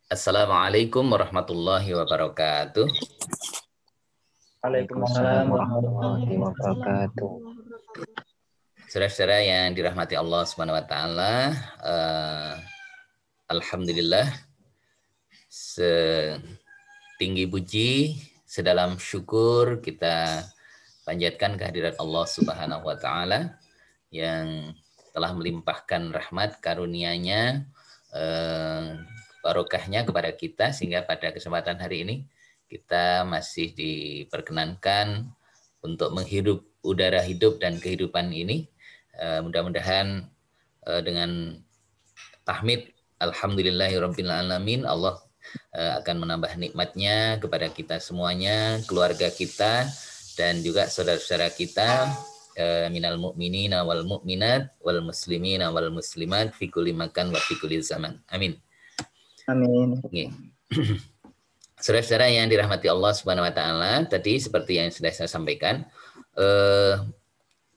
Assalamualaikum warahmatullahi wabarakatuh. Waalaikumsalam warahmatullahi wabarakatuh. Saudara-saudara yang dirahmati Allah Subhanahu wa taala, alhamdulillah setinggi puji, sedalam syukur kita panjatkan kehadirat Allah Subhanahu wa taala yang telah melimpahkan rahmat karunia-Nya, barokahnya kepada kita sehingga pada kesempatan hari ini kita masih diperkenankan untuk menghirup udara hidup dan kehidupan ini. Mudah-mudahan dengan tahmid alhamdulillahirabbil alamin Allah akan menambah nikmatnya kepada kita semuanya, keluarga kita dan juga saudara-saudara kita minal mu'minina wal mu'minat wal muslimina wal muslimat fi kulli makan wa fi kulli zaman. Amin. Amin. Okay. Saudara-saudara yang dirahmati Allah Subhanahu wa taala, tadi seperti yang sudah saya sampaikan,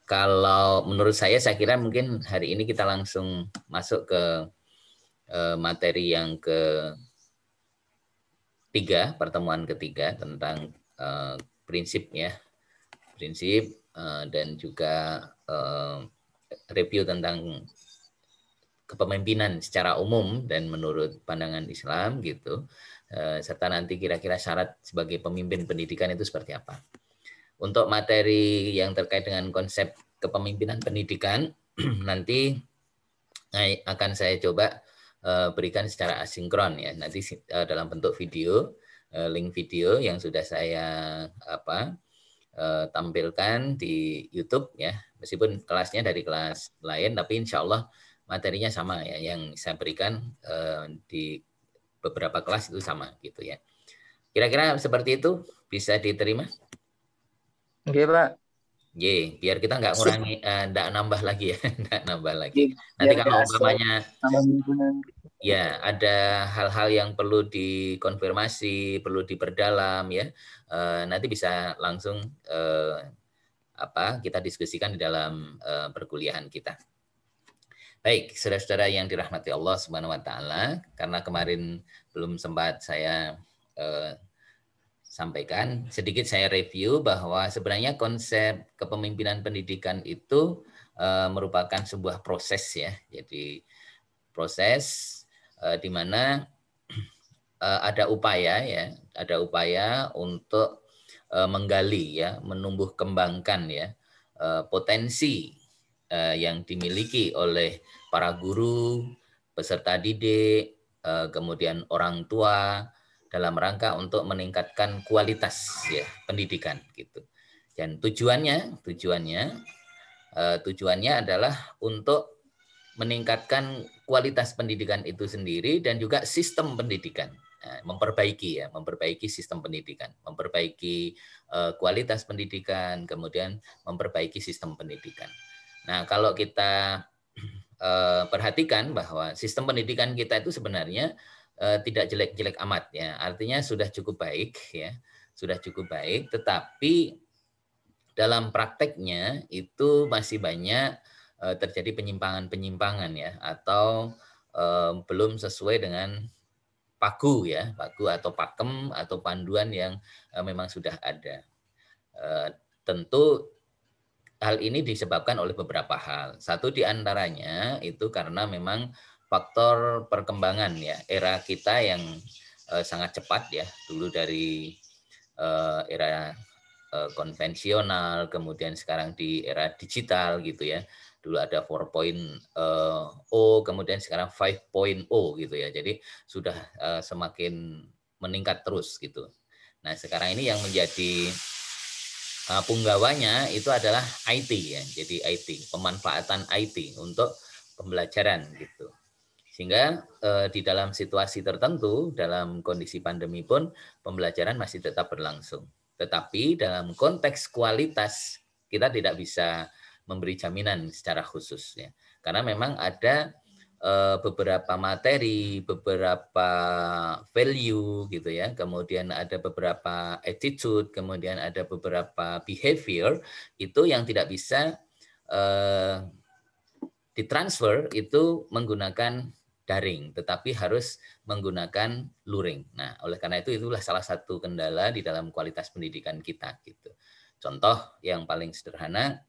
kalau menurut saya kira mungkin hari ini kita langsung masuk ke materi yang ketiga, pertemuan ketiga tentang prinsip ya, prinsip dan juga review tentang kepemimpinan secara umum dan menurut pandangan Islam gitu, serta nanti kira-kira syarat sebagai pemimpin pendidikan itu seperti apa. Untuk materi yang terkait dengan konsep kepemimpinan pendidikan nanti akan saya coba berikan secara asinkron ya, nanti dalam bentuk video, link video yang sudah saya tampilkan di YouTube ya, meskipun kelasnya dari kelas lain, tapi insya Allah materinya sama ya, yang saya berikan di beberapa kelas itu sama gitu ya. Kira-kira seperti itu bisa diterima? Oke, Pak. Biar kita nggak ngurangi, nggak nambah lagi ya, nggak nambah lagi. Nanti Biar kalau asal umpamanya himpunan. ya ada hal-hal yang perlu dikonfirmasi, perlu diperdalam ya, nanti bisa langsung kita diskusikan di dalam perkuliahan kita. Baik, saudara-saudara yang dirahmati Allah Subhanahu wa taala, karena kemarin belum sempat saya sampaikan, sedikit saya review bahwa sebenarnya konsep kepemimpinan pendidikan itu merupakan sebuah proses ya. Jadi proses di mana ada upaya ya, ada upaya untuk menggali ya, menumbuh kembangkan ya potensi yang dimiliki oleh para guru, peserta didik, kemudian orang tua dalam rangka untuk meningkatkan kualitas ya pendidikan gitu. Dan tujuannya adalah untuk meningkatkan kualitas pendidikan itu sendiri dan juga sistem pendidikan. Memperbaiki sistem pendidikan, memperbaiki kualitas pendidikan, kemudian memperbaiki sistem pendidikan. Nah, kalau kita perhatikan bahwa sistem pendidikan kita itu sebenarnya tidak jelek-jelek amat ya, artinya sudah cukup baik ya, sudah cukup baik, tetapi dalam prakteknya itu masih banyak terjadi penyimpangan-penyimpangan ya, atau belum sesuai dengan paku atau pakem atau panduan yang memang sudah ada. Tentu hal ini disebabkan oleh beberapa hal. Satu di antaranya itu karena memang faktor perkembangan ya, era kita yang sangat cepat ya, dulu dari era konvensional, kemudian sekarang di era digital gitu ya. Dulu ada 4.0, kemudian sekarang 5.0 gitu ya. Jadi sudah semakin meningkat terus gitu. Nah, sekarang ini yang menjadi punggawanya itu adalah IT ya. Jadi IT, pemanfaatan IT untuk pembelajaran gitu. Sehingga di dalam situasi tertentu, dalam kondisi pandemi pun pembelajaran masih tetap berlangsung. Tetapi dalam konteks kualitas kita tidak bisa memberi jaminan secara khusus ya. Karena memang ada beberapa materi, beberapa value gitu ya, kemudian ada beberapa attitude, kemudian ada beberapa behavior itu yang tidak bisa ditransfer itu menggunakan daring, tetapi harus menggunakan luring. Nah, oleh karena itu itulah salah satu kendala di dalam kualitas pendidikan kita gitu. Contoh yang paling sederhana,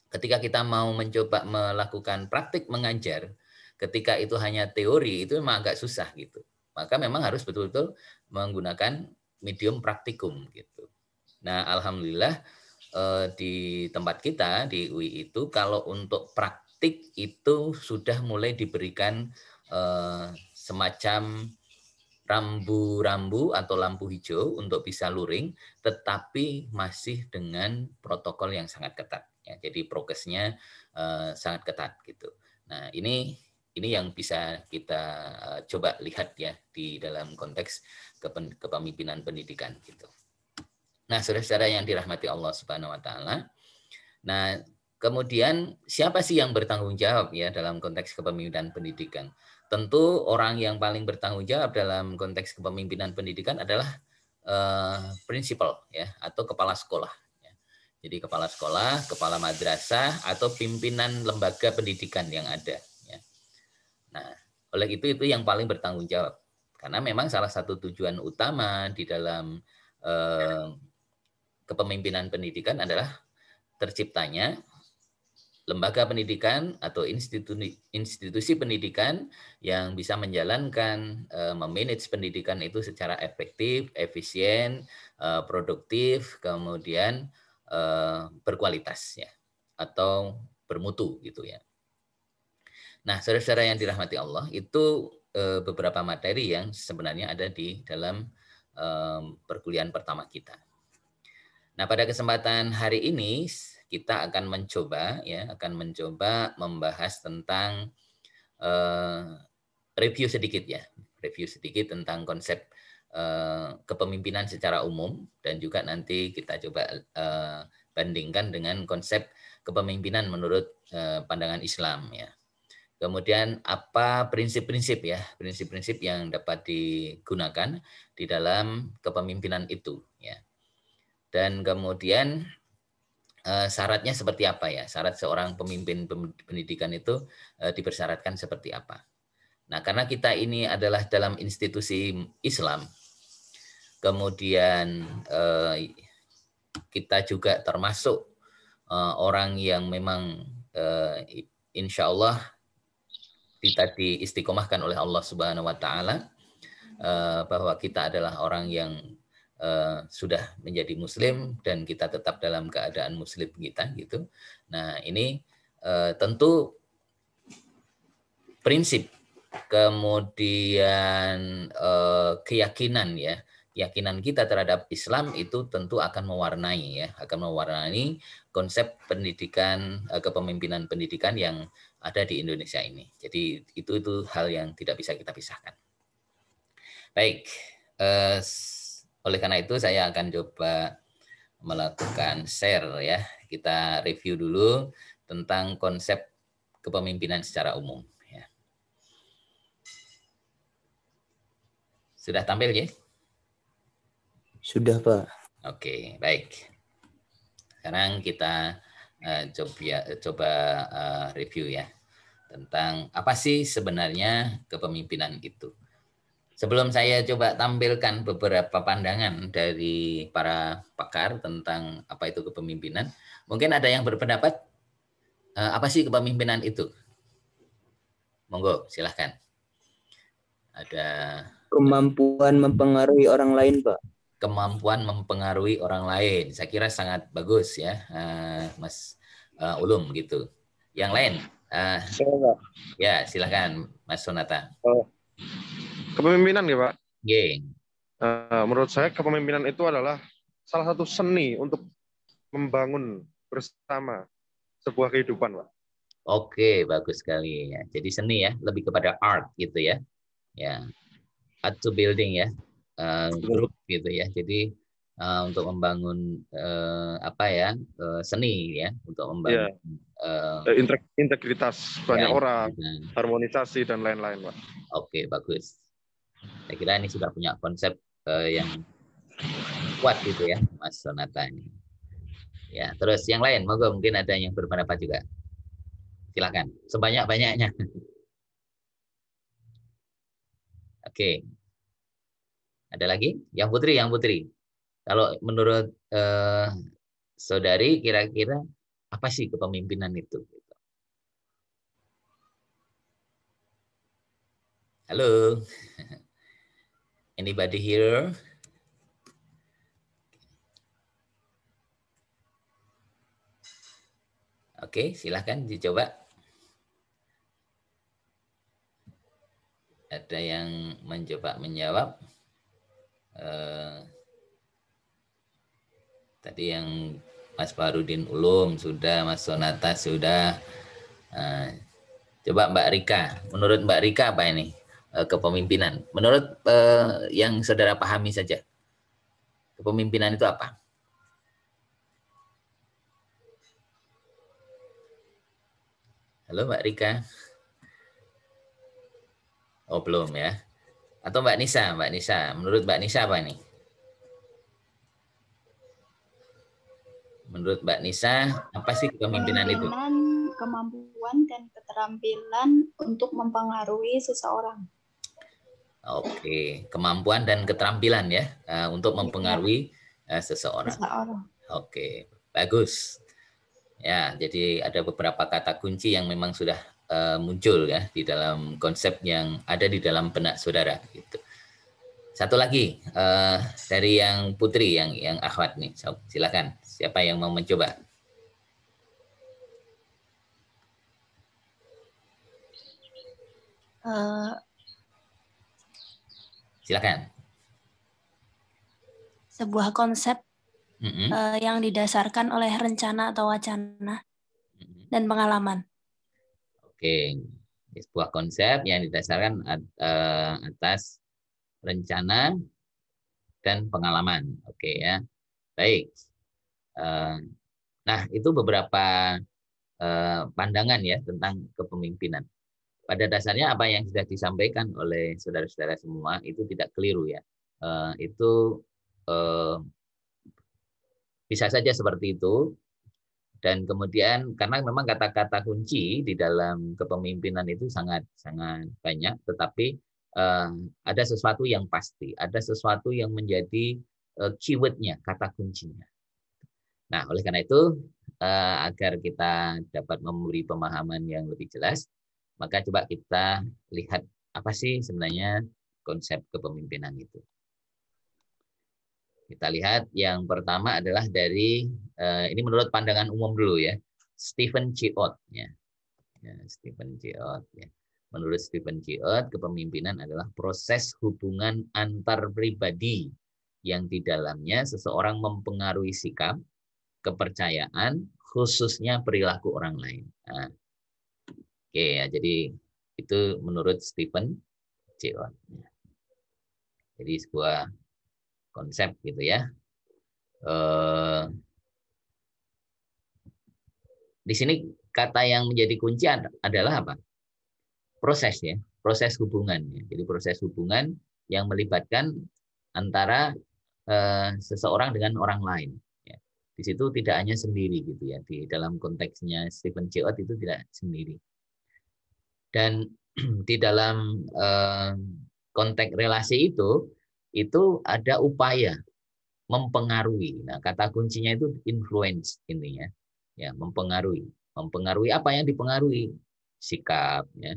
ketika kita mau mencoba melakukan praktik mengajar, ketika itu hanya teori itu memang agak susah gitu. Maka memang harus betul-betul menggunakan medium praktikum gitu. Nah, alhamdulillah di tempat kita di UI itu kalau untuk praktik itu sudah mulai diberikan semacam rambu-rambu atau lampu hijau untuk bisa luring, tetapi masih dengan protokol yang sangat ketat. Ya, jadi prokesnya sangat ketat gitu. Nah, ini yang bisa kita coba lihat ya di dalam konteks kepemimpinan pendidikan gitu. Nah, saudara-saudara yang dirahmati Allah Subhanahu wa taala. Nah, kemudian siapa sih yang bertanggung jawab ya dalam konteks kepemimpinan pendidikan? Tentu orang yang paling bertanggung jawab dalam konteks kepemimpinan pendidikan adalah prinsipal ya atau kepala sekolah. Ya. Jadi kepala sekolah, kepala madrasah atau pimpinan lembaga pendidikan yang ada. Ya. Nah, oleh itu yang paling bertanggung jawab karena memang salah satu tujuan utama di dalam kepemimpinan pendidikan adalah terciptanya lembaga pendidikan atau institusi pendidikan yang bisa menjalankan, memanage pendidikan itu secara efektif, efisien, produktif, kemudian berkualitas ya, atau bermutu gitu ya. Nah, saudara-saudara yang dirahmati Allah, itu beberapa materi yang sebenarnya ada di dalam perkuliahan pertama kita. Nah, pada kesempatan hari ini kita akan mencoba membahas tentang review sedikit tentang konsep kepemimpinan secara umum dan juga nanti kita coba bandingkan dengan konsep kepemimpinan menurut pandangan Islam ya. Kemudian apa prinsip-prinsip yang dapat digunakan di dalam kepemimpinan itu ya. Dan kemudian syaratnya seperti apa ya? Syarat seorang pemimpin pendidikan itu dipersyaratkan seperti apa? Nah, karena kita ini adalah dalam institusi Islam, kemudian kita juga termasuk orang yang memang insya Allah kita diistiqomahkan oleh Allah Subhanahu Wa Taala bahwa kita adalah orang yang sudah menjadi Muslim dan kita tetap dalam keadaan Muslim kita gitu. Nah ini tentu prinsip kemudian keyakinan kita terhadap Islam itu tentu akan mewarnai konsep pendidikan kepemimpinan pendidikan yang ada di Indonesia ini. Jadi itu hal yang tidak bisa kita pisahkan. Baik. Oleh karena itu saya akan coba melakukan share ya. Kita review dulu tentang konsep kepemimpinan secara umum. Ya. Sudah tampil ya? Sudah, Pak. Oke, baik. Sekarang kita coba review ya tentang apa sih sebenarnya kepemimpinan itu. Sebelum saya coba tampilkan beberapa pandangan dari para pakar tentang apa itu kepemimpinan, mungkin ada yang berpendapat apa sih kepemimpinan itu? Monggo, silahkan. Ada Kemampuan mempengaruhi orang lain, Pak. Kemampuan mempengaruhi orang lain. Saya kira sangat bagus ya, Mas Ulum gitu. Yang lain, ya silahkan Mas Sonata. Kepemimpinan ya Pak. Yeah. Menurut saya kepemimpinan itu adalah salah satu seni untuk membangun bersama sebuah kehidupan, Pak. Oke, bagus sekali ya. Jadi seni ya, lebih kepada art gitu ya. Ya, art to building ya, grup gitu ya. Jadi untuk membangun seni ya, untuk membangun integritas banyak orang, harmonisasi dan lain-lain, Pak. Oke, bagus. Saya kira ini sudah punya konsep yang kuat gitu ya, Mas Sonata ini. Ya, terus yang lain, moga mungkin ada yang berpendapat juga. Silakan, sebanyak-banyaknya. Oke. Ada lagi? Yang Putri. Kalau menurut saudari kira-kira apa sih kepemimpinan itu? Halo. Anybody here? Oke, silahkan dicoba. Ada yang mencoba menjawab. Tadi yang Mas Farudin Ulum sudah, Mas Sonata sudah. Coba Mbak Rika. Menurut Mbak Rika apa ini kepemimpinan? Menurut yang saudara pahami saja. Kepemimpinan itu apa? Halo Mbak Rika. Oh belum ya. Atau Mbak Nisa. Menurut Mbak Nisa apa ini? Menurut Mbak Nisa, apa sih kepemimpinan itu? Kemampuan dan keterampilan untuk mempengaruhi seseorang. Oke, kemampuan dan keterampilan ya untuk mempengaruhi seseorang. Oke, bagus. Ya, jadi ada beberapa kata kunci yang memang sudah muncul ya di dalam konsep yang ada di dalam benak saudara. Gitu. Satu lagi dari yang Putri, yang akhwat nih, silakan. Siapa yang mau mencoba? Silakan. Sebuah konsep yang didasarkan oleh rencana atau wacana dan pengalaman. Oke, sebuah konsep yang didasarkan atas rencana dan pengalaman. Oke ya, baik. Nah, itu beberapa pandangan ya tentang kepemimpinan. Pada dasarnya apa yang sudah disampaikan oleh saudara-saudara semua itu tidak keliru ya. Itu bisa saja seperti itu. Dan kemudian karena memang kata-kata kunci di dalam kepemimpinan itu sangat banyak, tetapi ada sesuatu yang pasti, ada sesuatu yang menjadi keywordnya, kata kuncinya. Nah, oleh karena itu agar kita dapat memberi pemahaman yang lebih jelas, maka coba kita lihat apa sih sebenarnya konsep kepemimpinan itu. Kita lihat yang pertama adalah dari ini menurut pandangan umum dulu ya, Stephen Chiot ya. Stephen Chiot ya. Menurut Stephen Chiot, kepemimpinan adalah proses hubungan antar pribadi yang di dalamnya seseorang mempengaruhi sikap, kepercayaan, khususnya perilaku orang lain. Nah, oke ya, jadi itu menurut Stephen Chiot. Jadi sebuah konsep gitu ya. Di sini kata yang menjadi kunci adalah apa? Proses ya, proses hubungan. Jadi proses hubungan yang melibatkan antara seseorang dengan orang lain. Ya. Di situ tidak hanya sendiri gitu ya. Di dalam konteksnya Stephen Chiot itu tidak sendiri. Dan di dalam konteks relasi itu ada upaya mempengaruhi. Nah, kata kuncinya itu influence intinya. Ya, mempengaruhi. Mempengaruhi apa yang dipengaruhi? Sikap ya.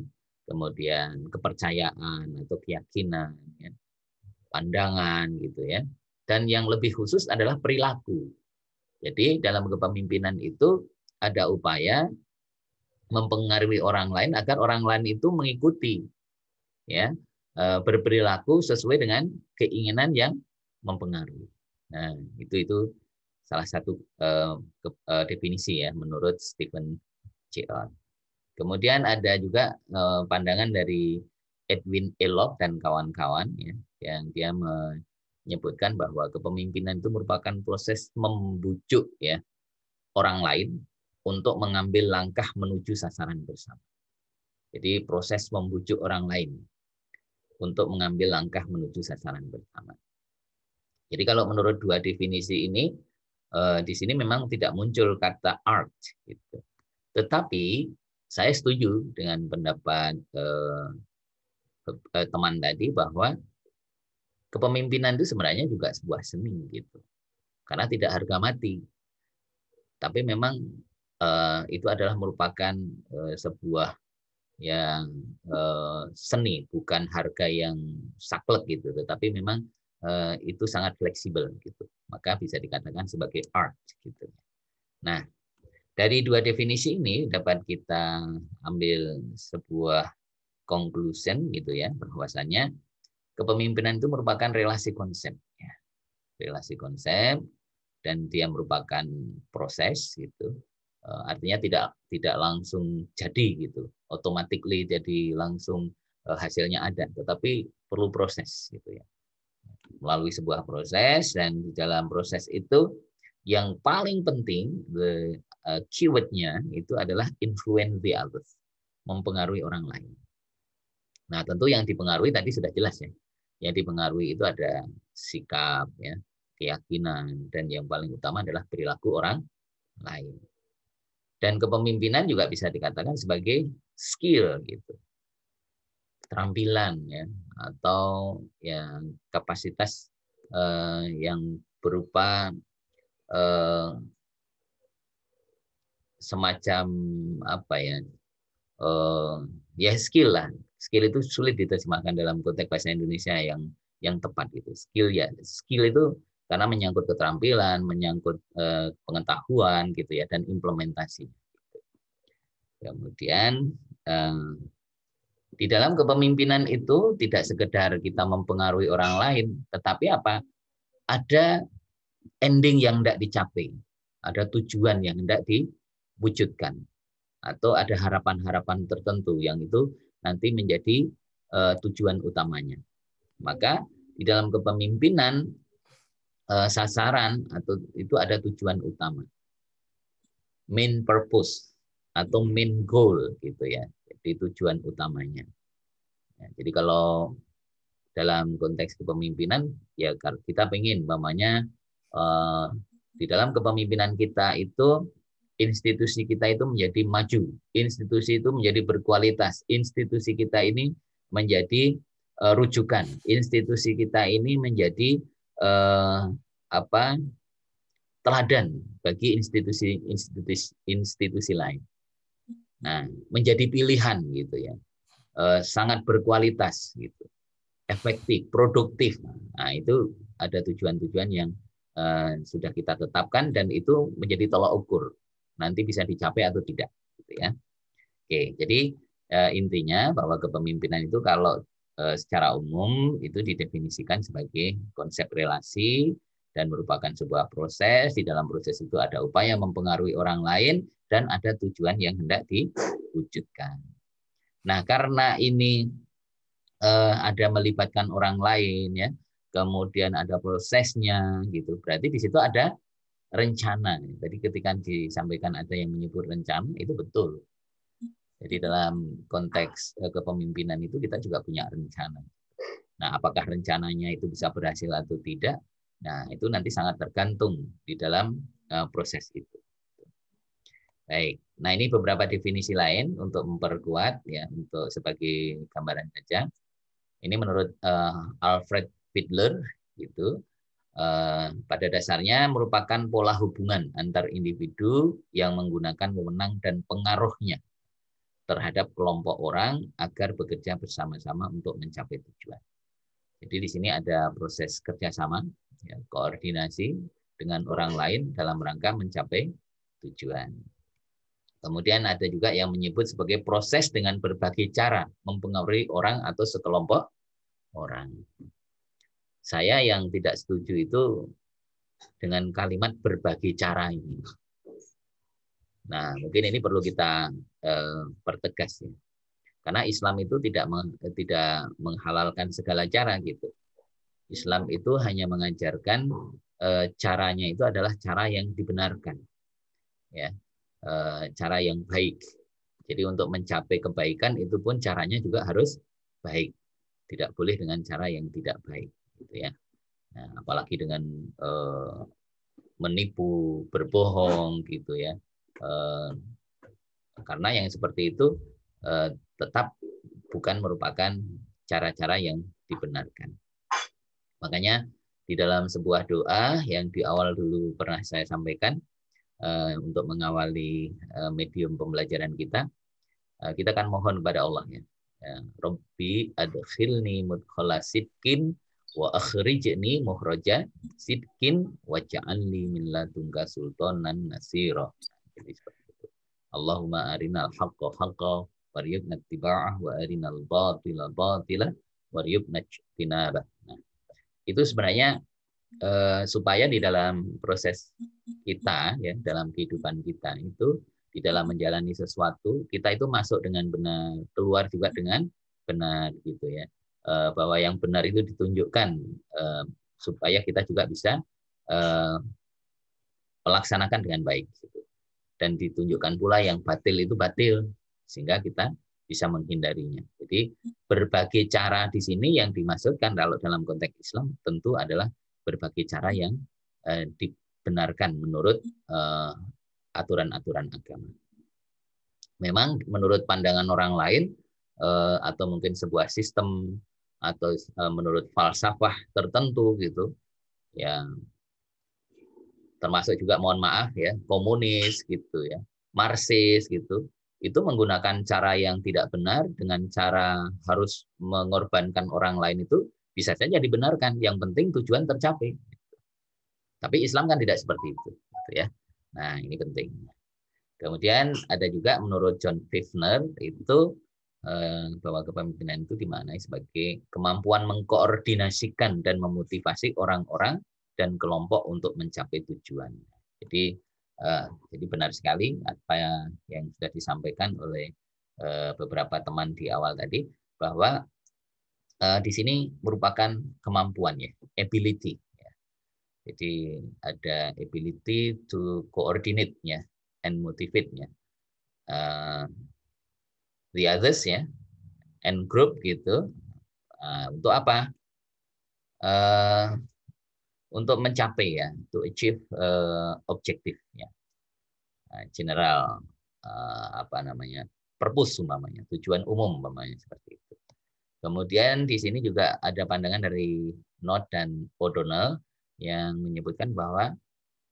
Kemudian kepercayaan atau keyakinan ya. Pandangan gitu ya. Dan yang lebih khusus adalah perilaku. Jadi dalam kepemimpinan itu ada upaya mempengaruhi orang lain agar orang lain itu mengikuti ya, berperilaku sesuai dengan keinginan yang mempengaruhi. Nah, itu salah satu definisi ya menurut Stephen Chiot. Kemudian ada juga pandangan dari Edwin Elop dan kawan-kawan ya, yang dia menyebutkan bahwa kepemimpinan itu merupakan proses membujuk ya orang lain untuk mengambil langkah menuju sasaran bersama. Jadi proses membujuk orang lain untuk mengambil langkah menuju sasaran bersama. Jadi kalau menurut dua definisi ini, di sini memang tidak muncul kata art. Gitu. Tetapi saya setuju dengan pendapat teman tadi bahwa kepemimpinan itu sebenarnya juga sebuah seni gitu. Karena tidak harga mati. Tapi memang itu adalah merupakan sebuah yang seni, bukan harga yang saklek gitu, tetapi memang itu sangat fleksibel gitu. Maka bisa dikatakan sebagai art gitu. Nah, dari dua definisi ini dapat kita ambil sebuah conclusion gitu ya, bahwasanya kepemimpinan itu merupakan relasi konsep ya. Relasi konsep, dan dia merupakan proses gitu. Artinya tidak langsung jadi gitu. Automatically jadi langsung hasilnya ada, tetapi perlu proses gitu ya. Melalui sebuah proses, dan di dalam proses itu yang paling penting keywordnya itu adalah influence the others, mempengaruhi orang lain. Nah, tentu yang dipengaruhi tadi sudah jelas ya. Yang dipengaruhi itu ada sikap ya, keyakinan, dan yang paling utama adalah perilaku orang lain. Dan kepemimpinan juga bisa dikatakan sebagai skill gitu, keterampilan ya, atau yang kapasitas yang berupa semacam apa ya, ya skill lah. Skill itu sulit diterjemahkan dalam konteks bahasa Indonesia yang tepat gitu. Skill ya, skill itu karena menyangkut keterampilan, menyangkut pengetahuan gitu ya, dan implementasi. Kemudian di dalam kepemimpinan itu tidak sekedar kita mempengaruhi orang lain, tetapi apa? Ada ending yang hendak dicapai, ada tujuan yang hendak diwujudkan, atau ada harapan-harapan tertentu yang itu nanti menjadi tujuan utamanya. Maka di dalam kepemimpinan sasaran atau itu ada tujuan utama, main purpose atau main goal gitu ya, jadi tujuan utamanya. Ya, jadi kalau dalam konteks kepemimpinan ya kita pengen umpamanya di dalam kepemimpinan kita itu institusi kita itu menjadi maju, institusi itu menjadi berkualitas, institusi kita ini menjadi rujukan, institusi kita ini menjadi teladan bagi institusi lain. Nah, menjadi pilihan gitu ya, sangat berkualitas gitu, efektif, produktif. Nah, itu ada tujuan-tujuan yang sudah kita tetapkan, dan itu menjadi tolak ukur nanti bisa dicapai atau tidak gitu ya. Oke, jadi intinya bahwa kepemimpinan itu kalau secara umum itu didefinisikan sebagai konsep relasi dan merupakan sebuah proses. Di dalam proses itu ada upaya mempengaruhi orang lain dan ada tujuan yang hendak diwujudkan. Nah, karena ini ada melibatkan orang lain ya, kemudian ada prosesnya gitu, berarti di situ ada rencana. Jadi ketika disampaikan ada yang menyebut rencana, itu betul. Jadi dalam konteks kepemimpinan itu kita juga punya rencana. Nah, apakah rencananya itu bisa berhasil atau tidak? Nah, itu nanti sangat tergantung di dalam proses itu. Baik. Nah, ini beberapa definisi lain untuk memperkuat ya, untuk sebagai gambaran saja. Ini menurut Alfred Fiedler gitu. Pada dasarnya merupakan pola hubungan antar individu yang menggunakan wewenang dan pengaruhnya terhadap kelompok orang agar bekerja bersama-sama untuk mencapai tujuan. Jadi di sini ada proses kerjasama, ya, koordinasi dengan orang lain dalam rangka mencapai tujuan. Kemudian ada juga yang menyebut sebagai proses dengan berbagai cara mempengaruhi orang atau sekelompok orang. Saya yang tidak setuju itu dengan kalimat berbagai cara ini. Nah, mungkin ini perlu kita pertegas ya. Karena Islam itu tidak menghalalkan segala cara gitu. Islam itu hanya mengajarkan caranya itu adalah cara yang dibenarkan. Ya. Cara yang baik. Jadi untuk mencapai kebaikan itu pun caranya juga harus baik. Tidak boleh dengan cara yang tidak baik. Gitu ya. Nah, apalagi dengan menipu, berbohong gitu ya, karena yang seperti itu tetap bukan merupakan cara-cara yang dibenarkan. Makanya di dalam sebuah doa yang di awal dulu pernah saya sampaikan untuk mengawali medium pembelajaran kita, kita kan mohon kepada Allah ya. Rabbi adkhilni mudkhala sidqin wa akhrijni mukhraja sidqin waj'alni min ladunka sultanan nasira. Jadi seperti itu. Allahumma arinal haqqa haqqa warzuqna ittiba'ah wa arinal batila batila warzuqna ijtinabah. Nah, itu sebenarnya supaya di dalam proses kita ya, dalam kehidupan kita itu, di dalam menjalani sesuatu, kita itu masuk dengan benar, keluar juga dengan benar gitu ya. Bahwa yang benar itu ditunjukkan supaya kita juga bisa melaksanakan dengan baik gitu. Dan ditunjukkan pula yang batil itu batil sehingga kita bisa menghindarinya. Jadi berbagai cara di sini yang dimaksudkan kalau dalam konteks Islam tentu adalah berbagai cara yang dibenarkan menurut aturan-aturan agama. Memang menurut pandangan orang lain atau mungkin sebuah sistem atau menurut falsafah tertentu gitu, ya termasuk juga mohon maaf ya komunis gitu ya, Marxis gitu, itu menggunakan cara yang tidak benar dengan cara harus mengorbankan orang lain itu bisa saja dibenarkan. Yang penting tujuan tercapai. Tapi Islam kan tidak seperti itu, gitu ya. Nah ini penting. Kemudian ada juga menurut John Fifner itu bahwa kepemimpinan itu dimaknai sebagai kemampuan mengkoordinasikan dan memotivasi orang-orang dan kelompok untuk mencapai tujuan. Jadi benar sekali apa yang sudah disampaikan oleh beberapa teman di awal tadi, bahwa di sini merupakan kemampuan ya, ability. Ya. Jadi ada ability to coordinate ya, and motivate ya. The others ya, and group gitu. Untuk apa? Untuk mencapai ya, to achieve objective ya. General purpose umpamanya, tujuan umum umpamanya seperti itu. Kemudian di sini juga ada pandangan dari Knott dan O'Donnell yang menyebutkan bahwa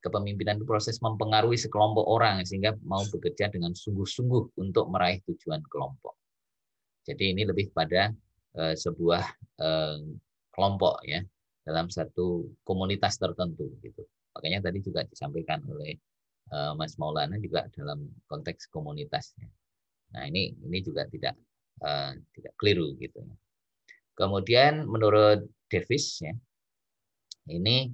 kepemimpinan itu proses mempengaruhi sekelompok orang sehingga mau bekerja dengan sungguh-sungguh untuk meraih tujuan kelompok. Jadi ini lebih pada sebuah kelompok ya, dalam satu komunitas tertentu gitu. Makanya tadi juga disampaikan oleh Mas Maulana juga dalam konteks komunitasnya. Nah ini juga tidak keliru gitu. Kemudian menurut Davis ya, ini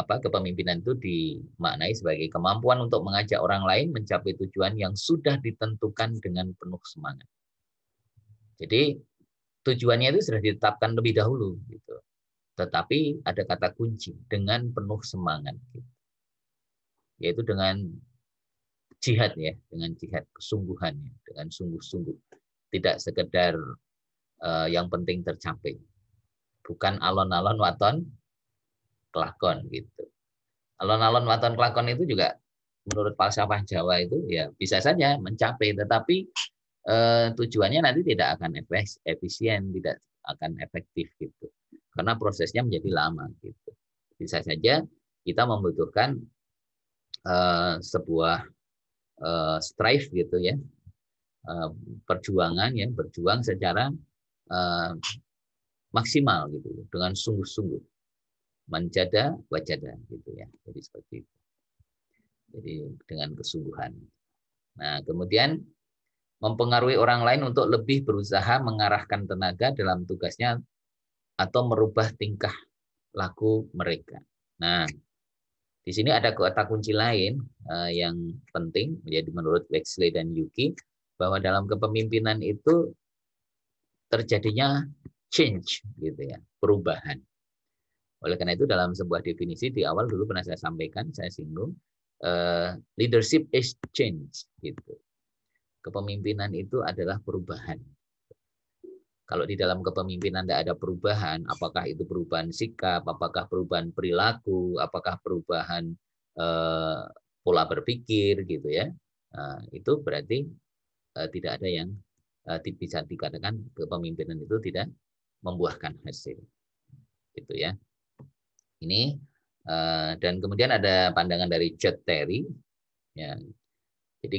kepemimpinan itu dimaknai sebagai kemampuan untuk mengajak orang lain mencapai tujuan yang sudah ditentukan dengan penuh semangat. Jadi tujuannya itu sudah ditetapkan lebih dahulu gitu. Tetapi ada kata kunci, dengan penuh semangat gitu. Yaitu dengan jihad ya, dengan jihad kesungguhannya, dengan sungguh-sungguh. Tidak sekedar yang penting tercapai. Bukan alon-alon waton kelakon gitu. Alon-alon waton kelakon itu juga menurut falsafah Jawa itu ya bisa saja mencapai, tetapi tujuannya nanti tidak akan efisien, tidak akan efektif gitu. Karena prosesnya menjadi lama gitu. Bisa saja kita membutuhkan sebuah strive gitu ya, perjuangan ya, berjuang secara maksimal gitu, dengan sungguh-sungguh, manjada wajada gitu ya, jadi seperti itu. Jadi dengan kesungguhan. Nah kemudian mempengaruhi orang lain untuk lebih berusaha mengarahkan tenaga dalam tugasnya atau merubah tingkah laku mereka. Nah di sini ada kata kunci lain yang penting, menjadi menurut Wexley dan Yuki, bahwa dalam kepemimpinan itu terjadinya change, gitu ya, perubahan. Oleh karena itu dalam sebuah definisi di awal dulu pernah saya sampaikan, saya singgung, leadership is change, gitu. Kepemimpinan itu adalah perubahan. Kalau di dalam kepemimpinan tidak ada perubahan, apakah itu perubahan sikap, apakah perubahan perilaku, apakah perubahan pola berpikir, gitu ya, itu berarti tidak ada yang bisa dikatakan kepemimpinan itu tidak membuahkan hasil. Gitu ya. Ini dan kemudian ada pandangan dari Judd Terry, ya. Jadi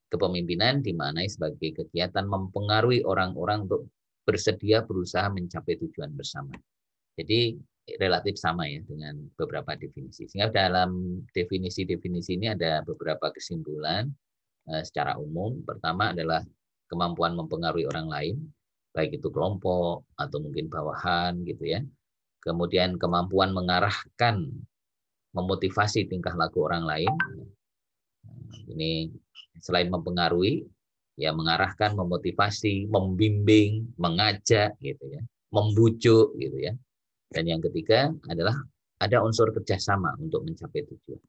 kepemimpinan dimaknai sebagai kegiatan mempengaruhi orang-orang untuk bersedia berusaha mencapai tujuan bersama. Jadi relatif sama ya dengan beberapa definisi. Sehingga dalam definisi-definisi ini ada beberapa kesimpulan secara umum. Pertama adalah kemampuan mempengaruhi orang lain, baik itu kelompok atau mungkin bawahan gitu ya. Kemudian kemampuan mengarahkan, memotivasi tingkah laku orang lain. Ini selain mempengaruhi, ya mengarahkan, memotivasi, membimbing, mengajak, gitu ya, membujuk, gitu ya. Dan yang ketiga adalah ada unsur kerjasama untuk mencapai tujuan.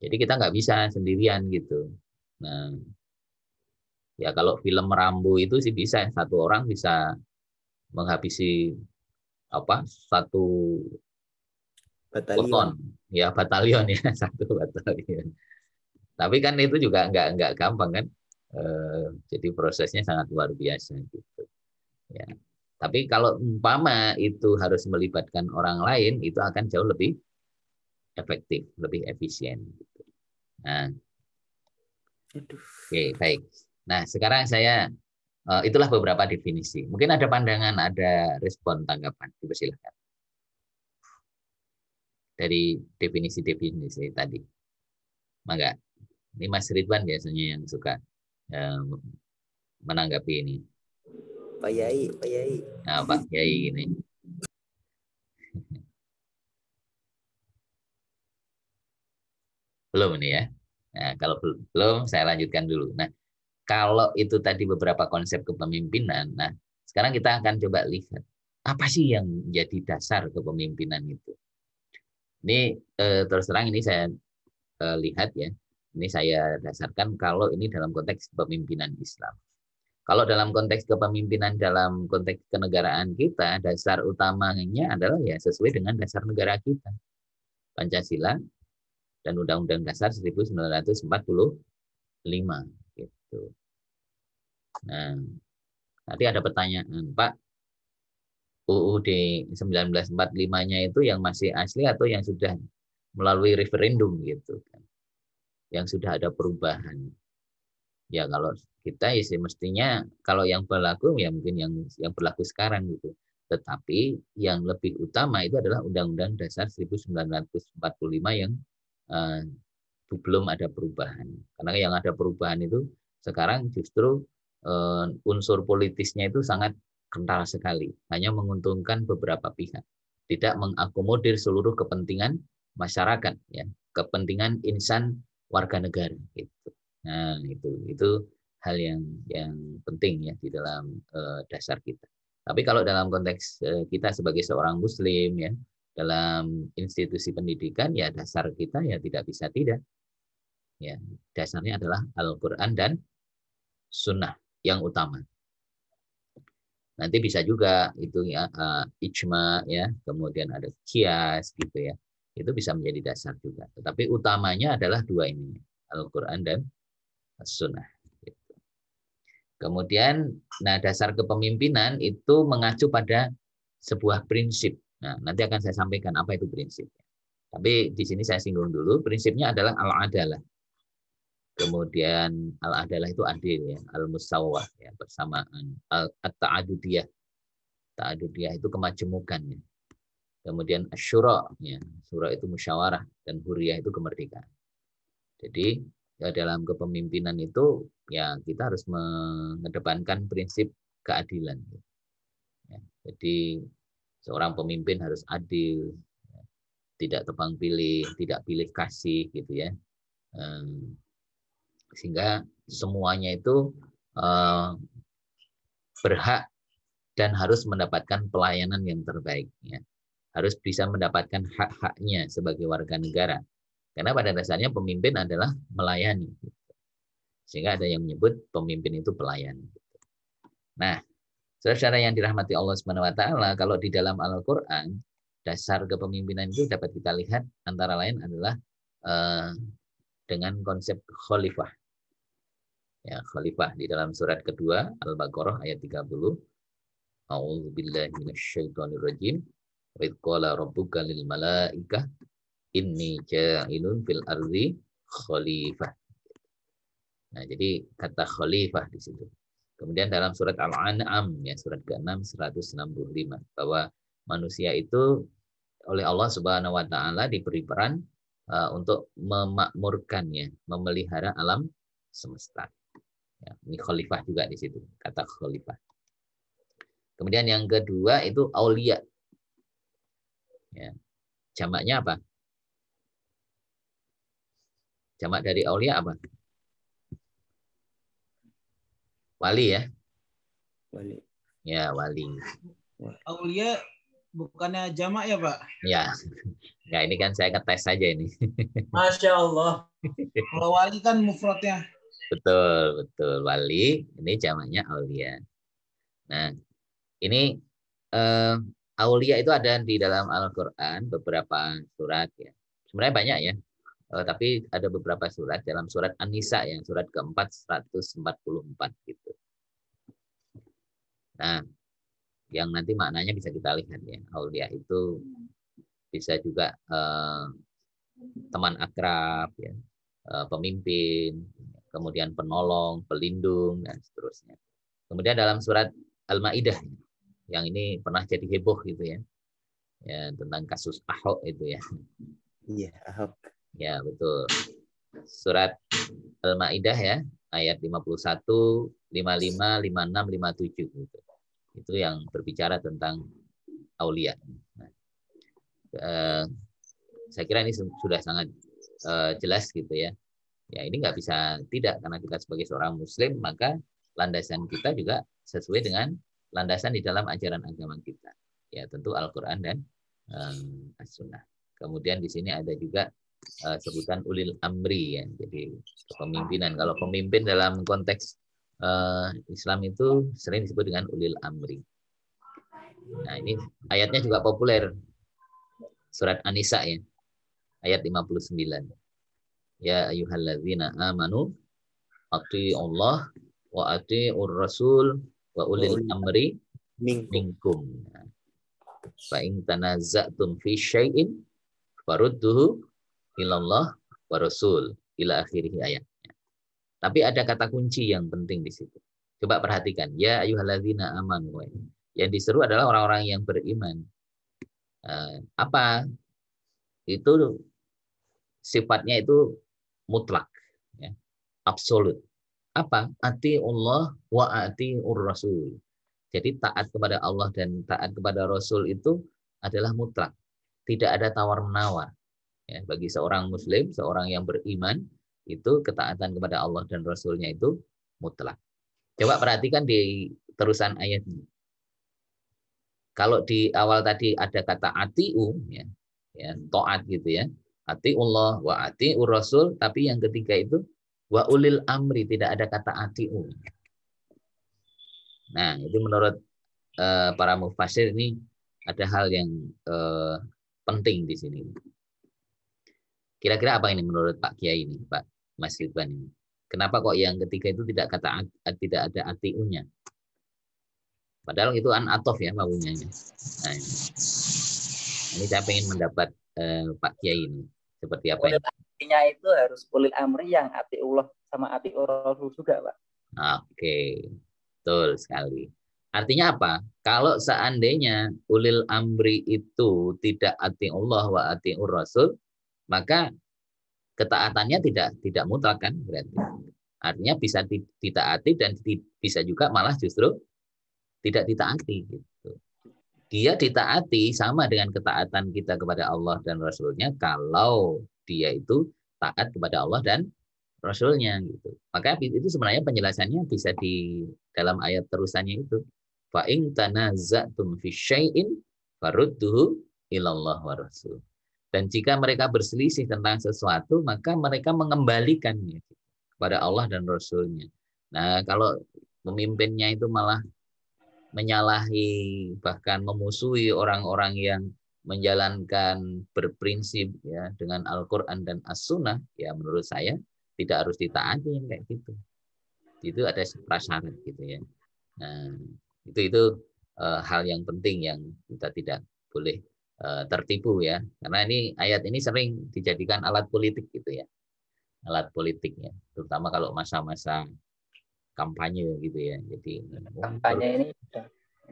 Jadi kita nggak bisa sendirian gitu. Nah, ya kalau film Rambo itu sih bisa, satu orang bisa menghabisi satu Batalion. ya batalion ya satu batalion. Tapi kan itu juga nggak gampang kan. Jadi prosesnya sangat luar biasa gitu. Ya. Tapi kalau umpama itu harus melibatkan orang lain, itu akan jauh lebih efektif, lebih efisien. Gitu. Nah, oke, baik. Nah, sekarang saya itulah beberapa definisi. Mungkin ada pandangan, ada respon, tanggapan. Dipersilakan. Dari definisi-definisi tadi. Maka ini Mas Ridwan biasanya yang suka menanggapi ini. Pak Yai. Nah, Pak Yai ini. Belum ini ya. Nah, kalau belum saya lanjutkan dulu. Nah, kalau itu tadi beberapa konsep kepemimpinan, nah sekarang kita akan coba lihat apa sih yang menjadi dasar kepemimpinan itu. Ini terus terang ini saya lihat ya. Ini saya dasarkan kalau ini dalam konteks kepemimpinan Islam. Kalau dalam konteks kepemimpinan dalam konteks kenegaraan kita, dasar utamanya adalah ya sesuai dengan dasar negara kita. Pancasila dan Undang-Undang Dasar 1945 gitu. Nah, nanti ada pertanyaan, Pak, UUD 1945-nya itu yang masih asli atau yang sudah melalui referendum gitu kan. Yang sudah ada perubahan. Ya kalau kita ya mestinya kalau yang berlaku ya mungkin yang berlaku sekarang gitu. Tetapi yang lebih utama itu adalah Undang-Undang Dasar 1945 yang belum ada perubahan. Karena yang ada perubahan itu sekarang justru unsur politisnya itu sangat kental sekali. Hanya menguntungkan beberapa pihak. Tidak mengakomodir seluruh kepentingan masyarakat, ya, kepentingan insan warga negara. Gitu. Nah itu hal yang penting ya di dalam dasar kita. Tapi kalau dalam konteks kita sebagai seorang Muslim ya, dalam institusi pendidikan ya dasar kita ya tidak bisa tidak. Ya, dasarnya adalah Al-Quran dan Sunnah yang utama. Nanti bisa juga itu ya ijma ya, kemudian ada qiyas gitu ya. Itu bisa menjadi dasar juga. Tetapi utamanya adalah dua ini, Al-Quran dan Sunnah. Gitu. Kemudian, nah dasar kepemimpinan itu mengacu pada sebuah prinsip. Nah, nanti akan saya sampaikan apa itu prinsipnya. Tapi di sini saya singgung dulu, prinsipnya adalah al-adalah. Kemudian al-adalah itu adil ya, al-musawwah ya, persamaan, at-ta'adudiyah. Ta'adudiyah itu kemajemukan ya. Kemudian asyura ya, syura itu musyawarah dan huriyah itu kemerdekaan. Jadi ya, dalam kepemimpinan itu ya kita harus mengedepankan prinsip keadilan. Ya, jadi seorang pemimpin harus adil, ya, tidak tebang pilih, tidak pilih kasih gitu ya. Sehingga semuanya itu berhak dan harus mendapatkan pelayanan yang terbaik. Ya. Harus bisa mendapatkan hak-haknya sebagai warga negara. Karena pada dasarnya pemimpin adalah melayani. Sehingga ada yang menyebut pemimpin itu pelayan. Nah, saudara yang dirahmati Allah SWT, kalau di dalam Al-Quran, dasar kepemimpinan itu dapat kita lihat antara lain adalah dengan konsep khalifah. Ya, khalifah di dalam surat kedua Al-Baqarah ayat 30. A'udzubillahi minasyaitonirrajim. Wa idz qala rabbuka lil malaikah inni ja'ilun fil ardi khalifah. Nah, jadi kata khalifah di situ. Kemudian dalam surat Al-An'am ya surat ke-6 165 bahwa manusia itu oleh Allah Subhanahu wa taala diberi peran untuk memakmurkannya, memelihara alam semesta. Ya, ini khalifah juga di situ, kata khalifah. Kemudian yang kedua itu aulia. Ya. Jamaknya apa? Jamak dari aulia apa? Wali ya? Wali. Ya, wali. Aulia bukannya jamak ya, Pak? Ya. Ya, ini kan saya ngetes saja ini. Masya Allah. Kalau wali kan mufradnya. Betul, betul. Wali, ini jamaknya aulia. Nah, ini aulia itu ada di dalam Al-Quran, beberapa surat ya. Sebenarnya banyak ya. Tapi ada beberapa surat dalam surat An-Nisa yang surat keempat 144 gitu. Nah, yang nanti maknanya bisa kita lihat ya. Aulia itu bisa juga teman akrab ya, pemimpin, kemudian penolong, pelindung dan seterusnya. Kemudian dalam surat Al-Maidah yang ini pernah jadi heboh gitu ya. Ya, tentang kasus Ahok itu ya. Iya, Ahok. Ya, betul. Surat Al-Maidah ya, ayat 51, 55, 56, 57 gitu. Itu yang berbicara tentang aulia. Nah, saya kira ini sudah sangat jelas gitu ya. Ya, ini nggak bisa tidak karena kita sebagai seorang muslim maka landasan kita juga sesuai dengan landasan di dalam ajaran agama kita. Ya, tentu Al-Qur'an dan As-Sunnah. Kemudian di sini ada juga sebutan ulil amri ya. Jadi kepemimpinan. Kalau pemimpin dalam konteks Islam itu sering disebut dengan ulil amri. Nah, ini ayatnya juga populer. Surat An-Nisa ya. Ayat 59. Ya ayyuhalladzina amanu atti'ullah wa atti'ur rasul wa ulil amri minkum. Fa in tanaza'tum fi syai'in farudduhu ilallah wa rasul ila akhirih ayatnya. Tapi ada kata kunci yang penting di situ. Coba perhatikan, ya ayyuhalladzina amanu. Yang diseru adalah orang-orang yang beriman. Apa? Itu sifatnya itu mutlak, ya. Absolut. Apa? Atiullah wa atiur rasul. Jadi taat kepada Allah dan taat kepada Rasul itu adalah mutlak. Tidak ada tawar-menawar. Ya, bagi seorang muslim, seorang yang beriman, itu ketaatan kepada Allah dan Rasulnya itu mutlak. Coba perhatikan di terusan ayatnya. Kalau di awal tadi ada kata atiu, ya, taat gitu ya. Atiullah wa atiur rasul, tapi yang ketiga itu wa ulil amri, tidak ada kata atiu. Nah, itu menurut para mufassir ini ada hal yang penting di sini. Kira-kira apa ini menurut Pak Kiai ini, Pak Mas Ridwan ini? Kenapa kok yang ketiga itu tidak ada atiunya? Padahal itu an-atof ya maunya. Nah, ini saya ingin mendapat Pak Kiai ini seperti apa ini? Artinya itu harus ulil amri yang atiullah sama atiur rasul juga, Pak. Oke, betul sekali. Artinya apa? Kalau seandainya ulil amri itu tidak atiullah wa atiur rasul, maka ketaatannya tidak mutlak kan berarti. Artinya bisa ditaati dan bisa juga malah justru tidak ditaati gitu. Dia ditaati sama dengan ketaatan kita kepada Allah dan Rasulnya kalau dia itu taat kepada Allah dan Rasulnya gitu. Maka itu sebenarnya penjelasannya bisa di dalam ayat terusannya itu. Fa in tanaza'tum fi syai'in farudduhu ilallah wa rasul. Dan jika mereka berselisih tentang sesuatu, maka mereka mengembalikannya kepada Allah dan Rasulnya. Nah, kalau pemimpinnya itu malah menyalahi, bahkan memusuhi orang-orang yang menjalankan berprinsip ya dengan Al-Quran dan As-Sunnah, ya menurut saya tidak harus ditaati kayak gitu. itu ada prasyarat gitu ya. Nah, itu hal yang penting yang kita tidak boleh tertipu ya, karena ini ayat ini sering dijadikan alat politik gitu ya, alat politiknya, terutama kalau masa-masa kampanye gitu ya. Jadi kampanye ini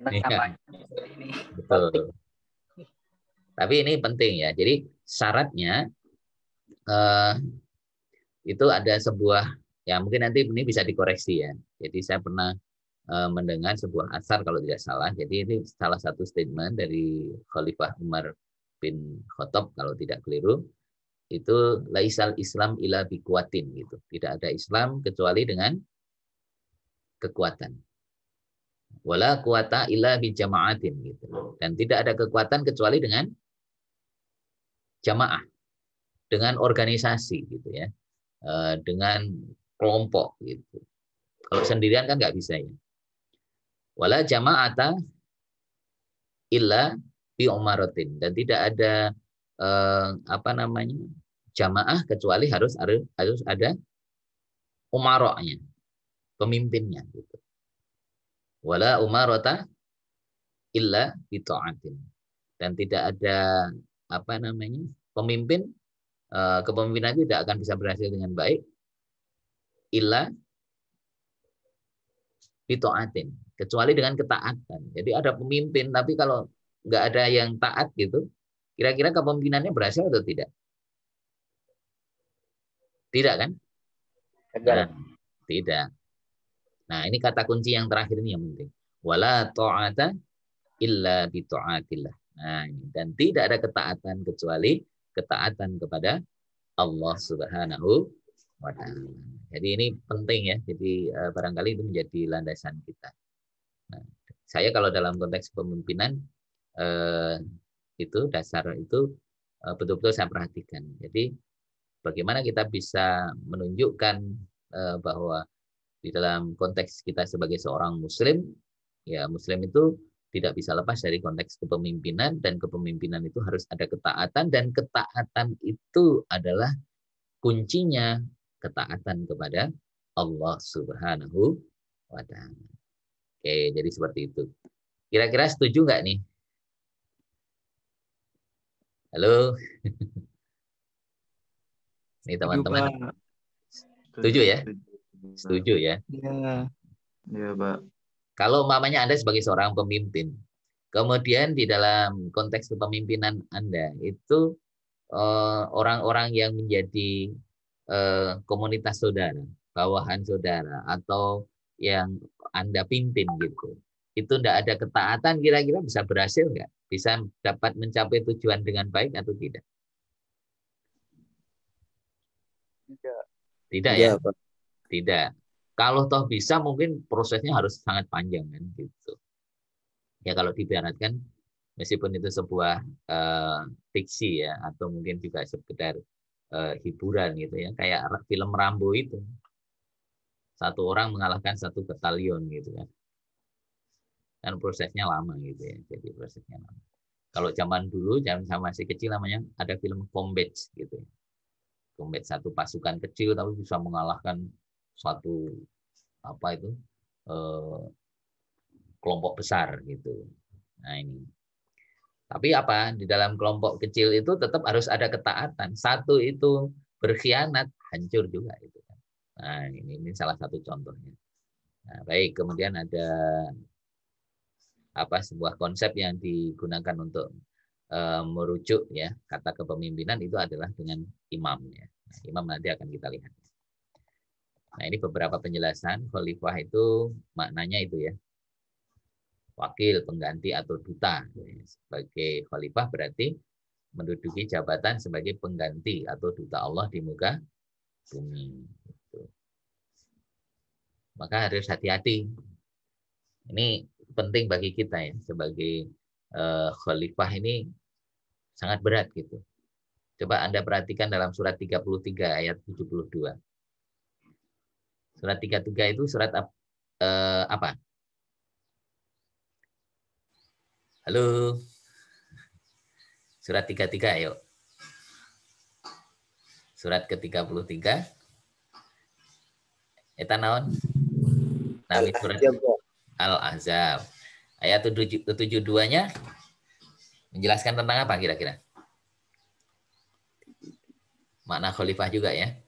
enak kampanye ini. Betul. Tapi ini penting ya. Jadi syaratnya itu ada sebuah, ya mungkin nanti ini bisa dikoreksi ya. Jadi saya pernah mendengar sebuah asar kalau tidak salah. Jadi ini salah satu statement dari Khalifah Umar bin Khattab kalau tidak keliru. Itu laisal Islam ila biquatin gitu. Tidak ada Islam kecuali dengan kekuatan. Wala quwata illa bi jama'atin gitu. Dan tidak ada kekuatan kecuali dengan jamaah, dengan organisasi gitu ya. Dengan kelompok gitu. Kalau sendirian kan nggak bisa ya. Wala jama'ata illa bi umaratin, dan tidak ada jamaah kecuali harus ada umaroknya, pemimpinnya gitu. Wala umarata illa bi ta'atin, dan tidak ada pemimpin, kepemimpinan itu tidak akan bisa berhasil dengan baik illa bi ta'atin, kecuali dengan ketaatan. Jadi ada pemimpin, tapi kalau nggak ada yang taat gitu, kira-kira kepemimpinannya berhasil atau tidak? Tidak kan? Nah, tidak. Nah, ini kata kunci yang terakhir ini yang penting. Wala ta'ata illa bi ta'atillah. Nah, dan tidak ada ketaatan kecuali ketaatan kepada Allah Subhanahu wa ta'ala. Jadi ini penting ya. Jadi barangkali itu menjadi landasan kita. Nah, saya kalau dalam konteks kepemimpinan itu dasar itu betul-betul saya perhatikan. Jadi bagaimana kita bisa menunjukkan bahwa di dalam konteks kita sebagai seorang muslim, ya muslim itu tidak bisa lepas dari konteks kepemimpinan, dan kepemimpinan itu harus ada ketaatan, dan ketaatan itu adalah kuncinya ketaatan kepada Allah Subhanahu wa ta'ala. Oke, jadi seperti itu. Kira-kira setuju nggak nih? Halo? Ini teman-teman. Setuju ya? Setuju ya? Iya. Iya, Pak. Kalau umpamanya Anda sebagai seorang pemimpin, kemudian di dalam konteks kepemimpinan Anda itu orang-orang yang menjadi komunitas saudara, bawahan saudara, atau yang Anda pimpin gitu, itu tidak ada ketaatan, kira-kira bisa berhasil nggak? Bisa dapat mencapai tujuan dengan baik atau tidak? Tidak ya? Tidak. Kalau toh bisa, mungkin prosesnya harus sangat panjang kan gitu. Ya kalau diibaratkan, meskipun itu sebuah fiksi ya, atau mungkin juga sekedar hiburan gitu ya, kayak film Rambo itu, satu orang mengalahkan satu batalion gitu kan. Dan prosesnya lama gitu ya, jadi prosesnya lama. Kalau zaman dulu, zaman saya masih kecil, namanya ada film Combat gitu ya. Combat, satu pasukan kecil tapi bisa mengalahkan suatu kelompok besar gitu. Nah ini. Tapi apa, di dalam kelompok kecil itu tetap harus ada ketaatan. Satu itu berkhianat, hancur juga itu. Nah ini salah satu contohnya. Nah, baik, kemudian ada sebuah konsep yang digunakan untuk merujuk ya kata kepemimpinan itu adalah dengan imam ya. Nah, imam nanti akan kita lihat. Nah, ini beberapa penjelasan. Khalifah itu maknanya itu ya, wakil, pengganti, atau duta. Sebagai khalifah berarti menduduki jabatan sebagai pengganti atau duta Allah di muka bumi. Maka harus hati-hati. Ini penting bagi kita ya, sebagai khalifah ini sangat berat gitu. Coba Anda perhatikan dalam surat 33 ayat 72. Surat 33 itu surat apa? Halo? Surat 33, ayo. Surat ke-33. Eta naon? Nah, surat Al-Ahzab. Ayat 72-nya menjelaskan tentang apa kira-kira? Makna khalifah juga ya.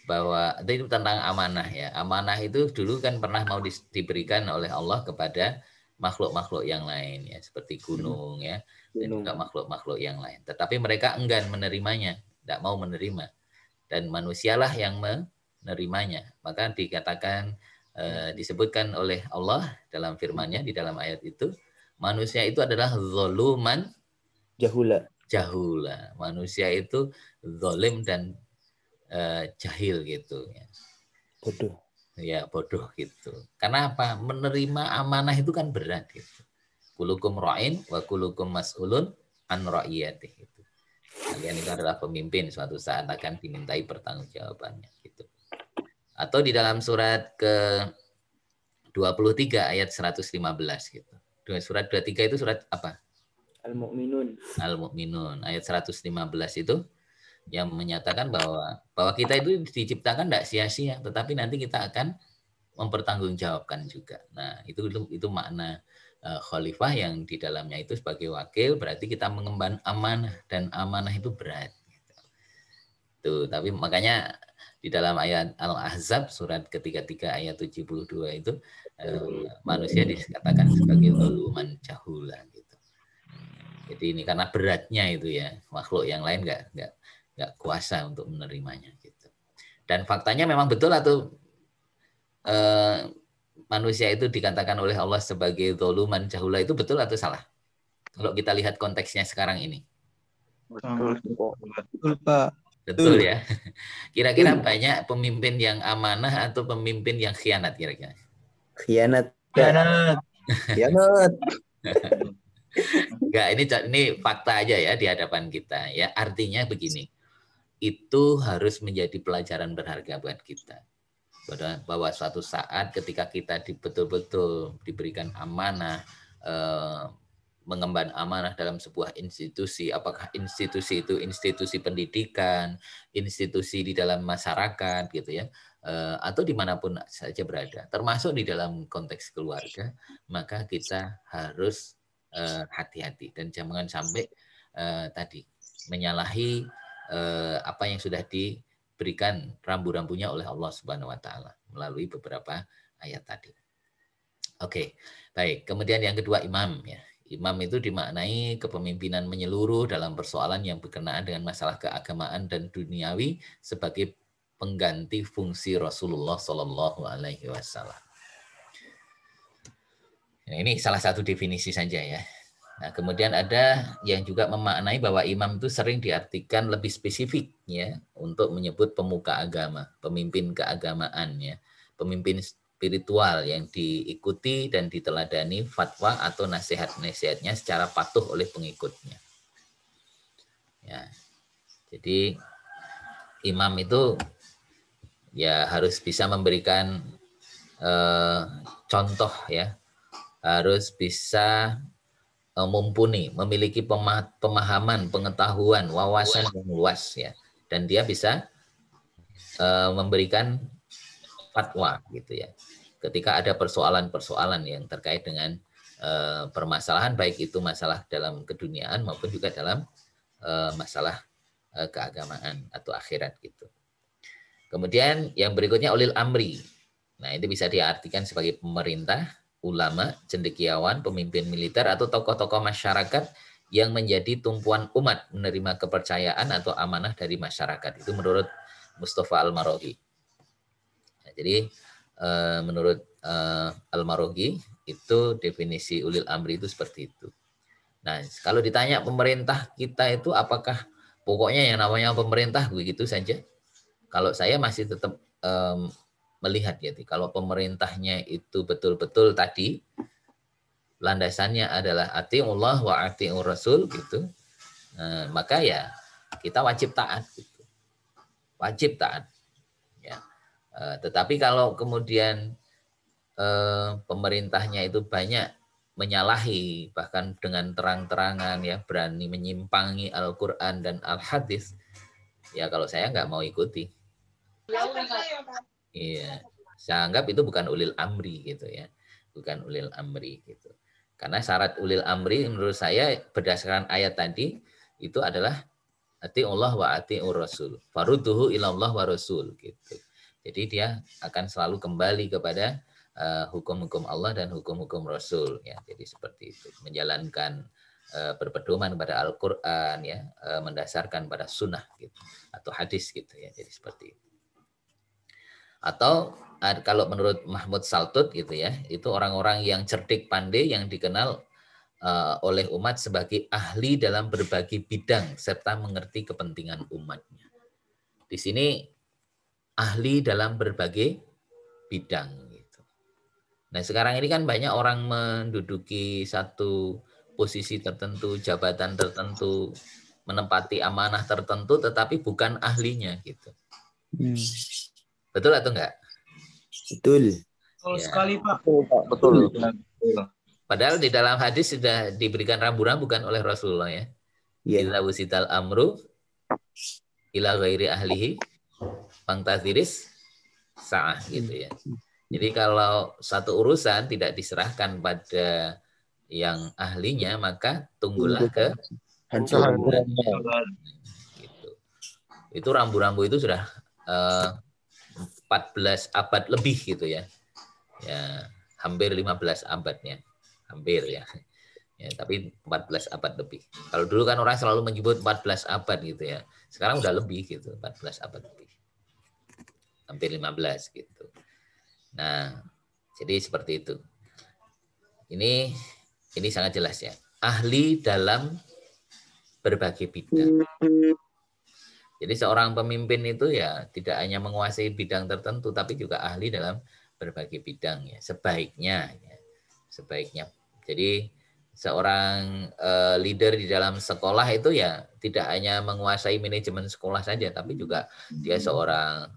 Bahwa itu tentang amanah ya. Amanah itu dulu kan pernah mau diberikan oleh Allah kepada makhluk-makhluk yang lain ya, seperti gunung ya, dan juga makhluk-makhluk yang lain. Tetapi mereka enggan menerimanya, tidak mau menerima. Dan manusialah yang menerimanya. Maka dikatakan disebutkan oleh Allah dalam firman-Nya di dalam ayat itu, manusia itu adalah zoluman jahula. Manusia itu zalim dan jahil gitu ya. Bodoh. Ya, bodoh gitu. Karena apa? Menerima amanah itu kan berat gitu. Kulukum ra'in wa kulukum mas'ulun an ra'iyatih gitu. Kalian itu adalah pemimpin, suatu saat akan dimintai pertanggungjawabannya gitu. Atau di dalam surat ke-23 ayat 115 gitu. Surat 23 itu surat apa? Al-Mu'minun. Al-Mu'minun. Ayat 115 itu yang menyatakan bahwa kita itu diciptakan tidak sia-sia, tetapi nanti kita akan mempertanggungjawabkan juga. Nah, itu makna khalifah yang di dalamnya itu sebagai wakil, berarti kita mengemban amanah, dan amanah itu berat. Tuh, tapi makanya di dalam ayat Al-Ahzab surat ke-33 ayat 72 itu manusia dikatakan sebagai zuluman jahula gitu. Jadi ini karena beratnya itu ya, makhluk yang lain nggak kuasa untuk menerimanya gitu. Dan faktanya memang betul atau manusia itu dikatakan oleh Allah sebagai zuluman jahula itu betul atau salah? Kalau kita lihat konteksnya sekarang ini. Betul, Pak. Betul ya. Kira-kira banyak pemimpin yang amanah atau pemimpin yang khianat kira-kira? Khianat. Enggak, ini fakta aja ya di hadapan kita ya. Artinya begini. Itu harus menjadi pelajaran berharga buat kita. Bahwa suatu saat ketika kita betul-betul diberikan amanah, mengemban amanah dalam sebuah institusi, apakah institusi itu institusi pendidikan, institusi di dalam masyarakat gitu ya, atau dimanapun saja berada, termasuk di dalam konteks keluarga, maka kita harus hati-hati dan jangan sampai tadi menyalahi apa yang sudah diberikan rambu-rambunya oleh Allah Subhanahu wa taala melalui beberapa ayat tadi. Oke, baik. Kemudian yang kedua imam ya. Imam itu dimaknai kepemimpinan menyeluruh dalam persoalan yang berkenaan dengan masalah keagamaan dan duniawi sebagai pengganti fungsi Rasulullah Shallallahu Alaihi Wasallam. Ini salah satu definisi saja ya. Nah, kemudian ada yang juga memaknai bahwa imam itu sering diartikan lebih spesifik ya untuk menyebut pemuka agama, pemimpin keagamaan ya, pemimpin spiritual yang diikuti dan diteladani fatwa atau nasihat-nasihatnya secara patuh oleh pengikutnya. Ya, jadi imam itu ya harus bisa memberikan contoh ya, harus bisa mumpuni, memiliki pemahaman, pengetahuan, wawasan yang luas ya, dan dia bisa memberikan fatwa gitu ya. Ketika ada persoalan-persoalan yang terkait dengan permasalahan, baik itu masalah dalam keduniaan maupun juga dalam masalah keagamaan atau akhirat gitu. Kemudian yang berikutnya ulil amri. Nah, itu bisa diartikan sebagai pemerintah, ulama, cendekiawan, pemimpin militer atau tokoh-tokoh masyarakat yang menjadi tumpuan umat menerima kepercayaan atau amanah dari masyarakat. Itu menurut Mustafa Al-Maraghi. Nah, jadi menurut Al-Maraghi itu definisi ulil amri itu seperti itu. Nah, kalau ditanya pemerintah kita itu apakah pokoknya yang namanya pemerintah begitu saja? Kalau saya masih tetap melihat ya, kalau pemerintahnya itu betul-betul tadi landasannya adalah atiullah wa atiur rasul gitu, maka ya kita wajib taat gitu. Wajib taat ya. Tetapi kalau kemudian pemerintahnya itu banyak menyalahi, bahkan dengan terang-terangan ya, berani menyimpangi Al-Quran dan Al-Hadis, ya kalau saya nggak mau ikuti. Iya, Saya anggap itu bukan ulil amri gitu ya. Bukan ulil amri gitu. Karena syarat ulil amri menurut saya berdasarkan ayat tadi itu adalah ati Allah wa atiur rasul. Farudduhu ilallah wa rasul gitu. Jadi dia akan selalu kembali kepada hukum-hukum Allah dan hukum-hukum Rasul ya. Jadi seperti itu, menjalankan berpedoman pada Al-Qur'an ya, mendasarkan pada sunnah gitu atau hadis gitu ya. Jadi seperti itu. Atau kalau menurut Mahmud Saltut gitu ya, itu orang-orang yang cerdik pandai yang dikenal oleh umat sebagai ahli dalam berbagai bidang serta mengerti kepentingan umatnya. Di sini ahli dalam berbagai bidang. Nah sekarang ini kan banyak orang menduduki satu posisi tertentu, jabatan tertentu, menempati amanah tertentu, tetapi bukan ahlinya gitu. Betul atau enggak? Betul. Betul Ya. sekali Pak. Betul. Padahal di dalam hadis sudah diberikan rambu-rambu kan oleh Rasulullah ya. Iya. Idza wusital amru ila ghairi ahlihi fangtaziris sa'ah gitu ya. Jadi kalau satu urusan tidak diserahkan pada yang ahlinya, maka tunggulah ke Hancur. gitu. Itu rambu-rambu itu sudah 14 abad lebih gitu ya. Ya, hampir 15 abadnya. Hampir ya. Ya, tapi 14 abad lebih. Kalau dulu kan orang selalu menyebut 14 abad gitu ya. Sekarang udah lebih gitu, 14 abad lebih. Hampir 15 gitu. Nah, jadi seperti itu. Ini sangat jelas ya. Ahli dalam berbagai bidang. Jadi seorang pemimpin itu ya tidak hanya menguasai bidang tertentu, tapi juga ahli dalam berbagai bidang ya. Sebaiknya. Jadi seorang leader di dalam sekolah itu ya tidak hanya menguasai manajemen sekolah saja, tapi juga dia seorang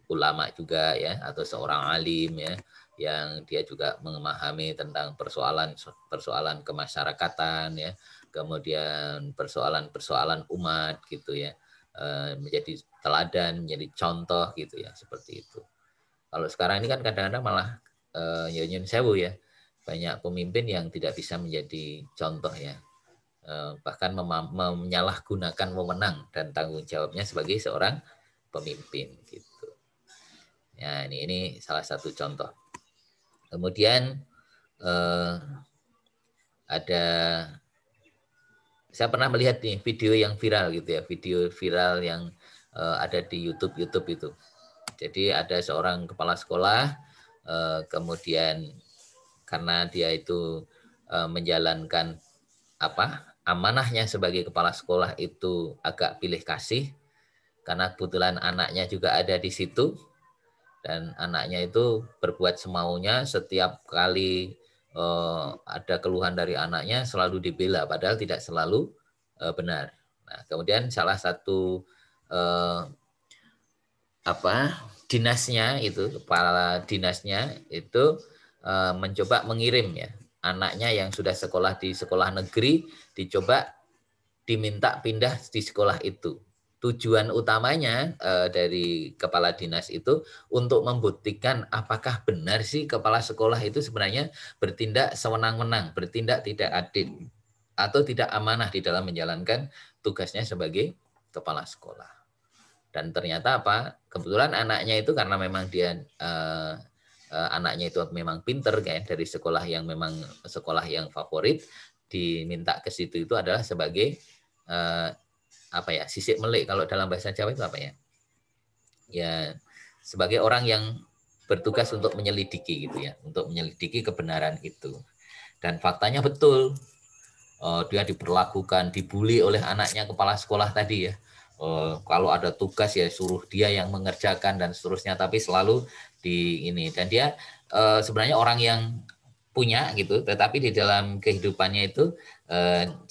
ulama juga ya, atau seorang alim ya, yang dia juga memahami tentang persoalan kemasyarakatan ya, kemudian persoalan umat gitu ya, menjadi teladan, menjadi contoh gitu ya, seperti itu. Kalau sekarang ini kan kadang-kadang malah nyun sewu ya, banyak pemimpin yang tidak bisa menjadi contoh ya, bahkan menyalahgunakan wewenang dan tanggung jawabnya sebagai seorang pemimpin gitu. Ya, ini salah satu contoh. Kemudian saya pernah melihat nih video yang viral gitu ya, video viral yang ada di YouTube itu. Jadi ada seorang kepala sekolah, kemudian karena dia itu menjalankan amanahnya sebagai kepala sekolah itu agak pilih kasih, karena kebetulan anaknya juga ada di situ. Dan anaknya itu berbuat semaunya, setiap kali ada keluhan dari anaknya selalu dibela, padahal tidak selalu benar. Nah, kemudian salah satu dinasnya itu, kepala dinasnya itu mencoba mengirim ya anaknya yang sudah sekolah di sekolah negeri, dicoba diminta pindah di sekolah itu. Tujuan utamanya dari kepala dinas itu untuk membuktikan apakah benar sih kepala sekolah itu sebenarnya bertindak sewenang-wenang, bertindak tidak adil, atau tidak amanah di dalam menjalankan tugasnya sebagai kepala sekolah. Dan ternyata kebetulan anaknya itu karena memang dia anaknya itu memang pinter kayak dari sekolah yang memang sekolah yang favorit, diminta ke situ itu adalah sebagai sisik melik, kalau dalam bahasa Jawa itu apa ya? Ya, sebagai orang yang bertugas untuk menyelidiki gitu ya, untuk menyelidiki kebenaran itu. Dan faktanya betul, dia diperlakukan, dibully oleh anaknya kepala sekolah tadi ya. Kalau ada tugas ya suruh dia yang mengerjakan dan seterusnya, tapi selalu dan dia sebenarnya orang yang punya gitu, tetapi di dalam kehidupannya itu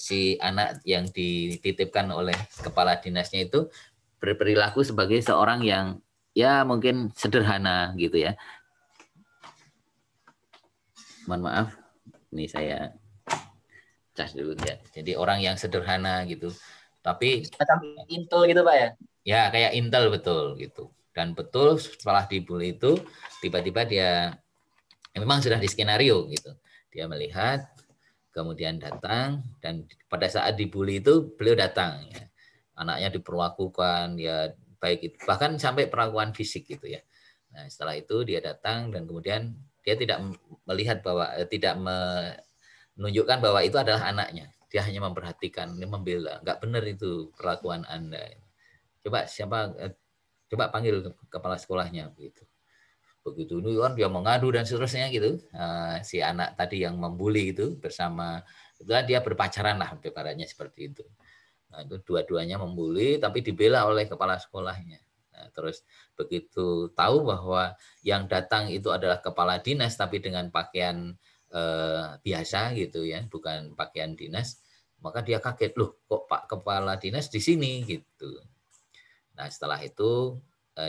si anak yang dititipkan oleh kepala dinasnya itu berperilaku sebagai seorang yang ya mungkin sederhana gitu ya. Mohon maaf, ini saya cas dulu ya. Jadi orang yang sederhana gitu, tapi macam intel gitu Pak ya? Ya kayak intel betul gitu. Dan betul setelah dibully itu tiba-tiba dia memang sudah di skenario gitu. Dia melihat, kemudian datang, dan pada saat dibully itu beliau datang. Ya. Anaknya diperlakukan ya baik itu, bahkan sampai perlakuan fisik gitu ya. Nah setelah itu dia datang dan kemudian dia tidak melihat bahwa tidak menunjukkan bahwa itu adalah anaknya. Dia hanya memperhatikan, dia membela. Nggak benar itu perlakuan Anda. Coba panggil kepala sekolahnya begitu. Begitu itu kan dia mengadu dan seterusnya gitu. Si anak tadi yang membuli itu bersama itu dia berpacaran lah ibaratnya seperti itu. Nah, itu dua-duanya membuli tapi dibela oleh kepala sekolahnya. Nah, terus begitu tahu bahwa yang datang itu adalah kepala dinas tapi dengan pakaian biasa gitu ya, bukan pakaian dinas, maka dia kaget, loh kok Pak Kepala Dinas di sini gitu. Nah setelah itu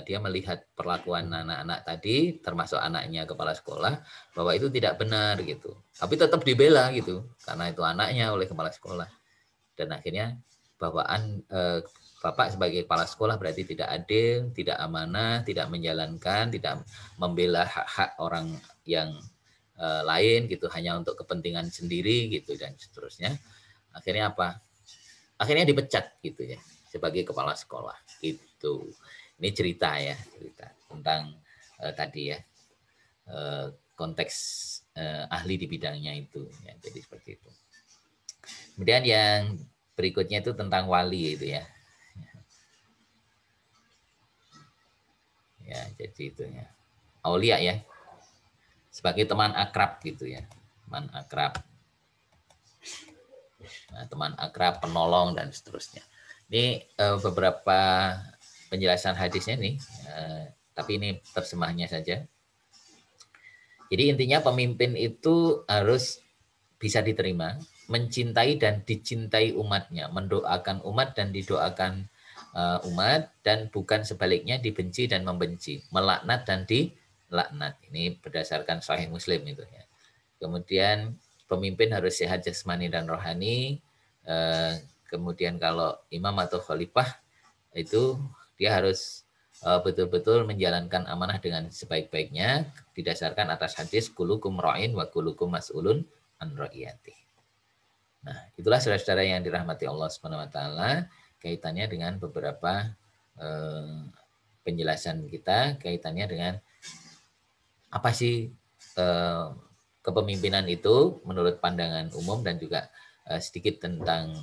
dia melihat perlakuan anak-anak tadi, termasuk anaknya kepala sekolah, bahwa itu tidak benar gitu. Tapi tetap dibela gitu, karena itu anaknya oleh kepala sekolah. Dan akhirnya bawaan Bapak sebagai kepala sekolah berarti tidak adil, tidak amanah, tidak menjalankan, tidak membela hak-hak orang yang lain gitu, hanya untuk kepentingan sendiri gitu dan seterusnya. Akhirnya apa? Akhirnya dipecat gitu ya sebagai kepala sekolah gitu. Ini cerita ya, cerita tentang tadi ya konteks ahli di bidangnya itu ya, jadi seperti itu. Kemudian yang berikutnya itu tentang wali itu ya. Ya, jadi itu ya. Aulia ya. Sebagai teman akrab gitu ya. Teman akrab. Nah, teman akrab, penolong dan seterusnya. Ini beberapa penjelasan hadisnya nih, tapi ini terjemahnya saja. Jadi intinya pemimpin itu harus bisa diterima, mencintai dan dicintai umatnya, mendoakan umat dan didoakan umat, dan bukan sebaliknya dibenci dan membenci, melaknat dan dilaknat. Ini berdasarkan Sahih Muslim itu ya. Kemudian pemimpin harus sehat jasmani dan rohani. Kemudian kalau imam atau khalifah itu dia harus betul-betul menjalankan amanah dengan sebaik-baiknya didasarkan atas hadis kulukum ra'in wa kulukum mas'ulun an ra'iyati. Nah, itulah saudara-saudara yang dirahmati Allah Subhanahu wa taala kaitannya dengan beberapa penjelasan kita kaitannya dengan apa sih kepemimpinan itu menurut pandangan umum dan juga sedikit tentang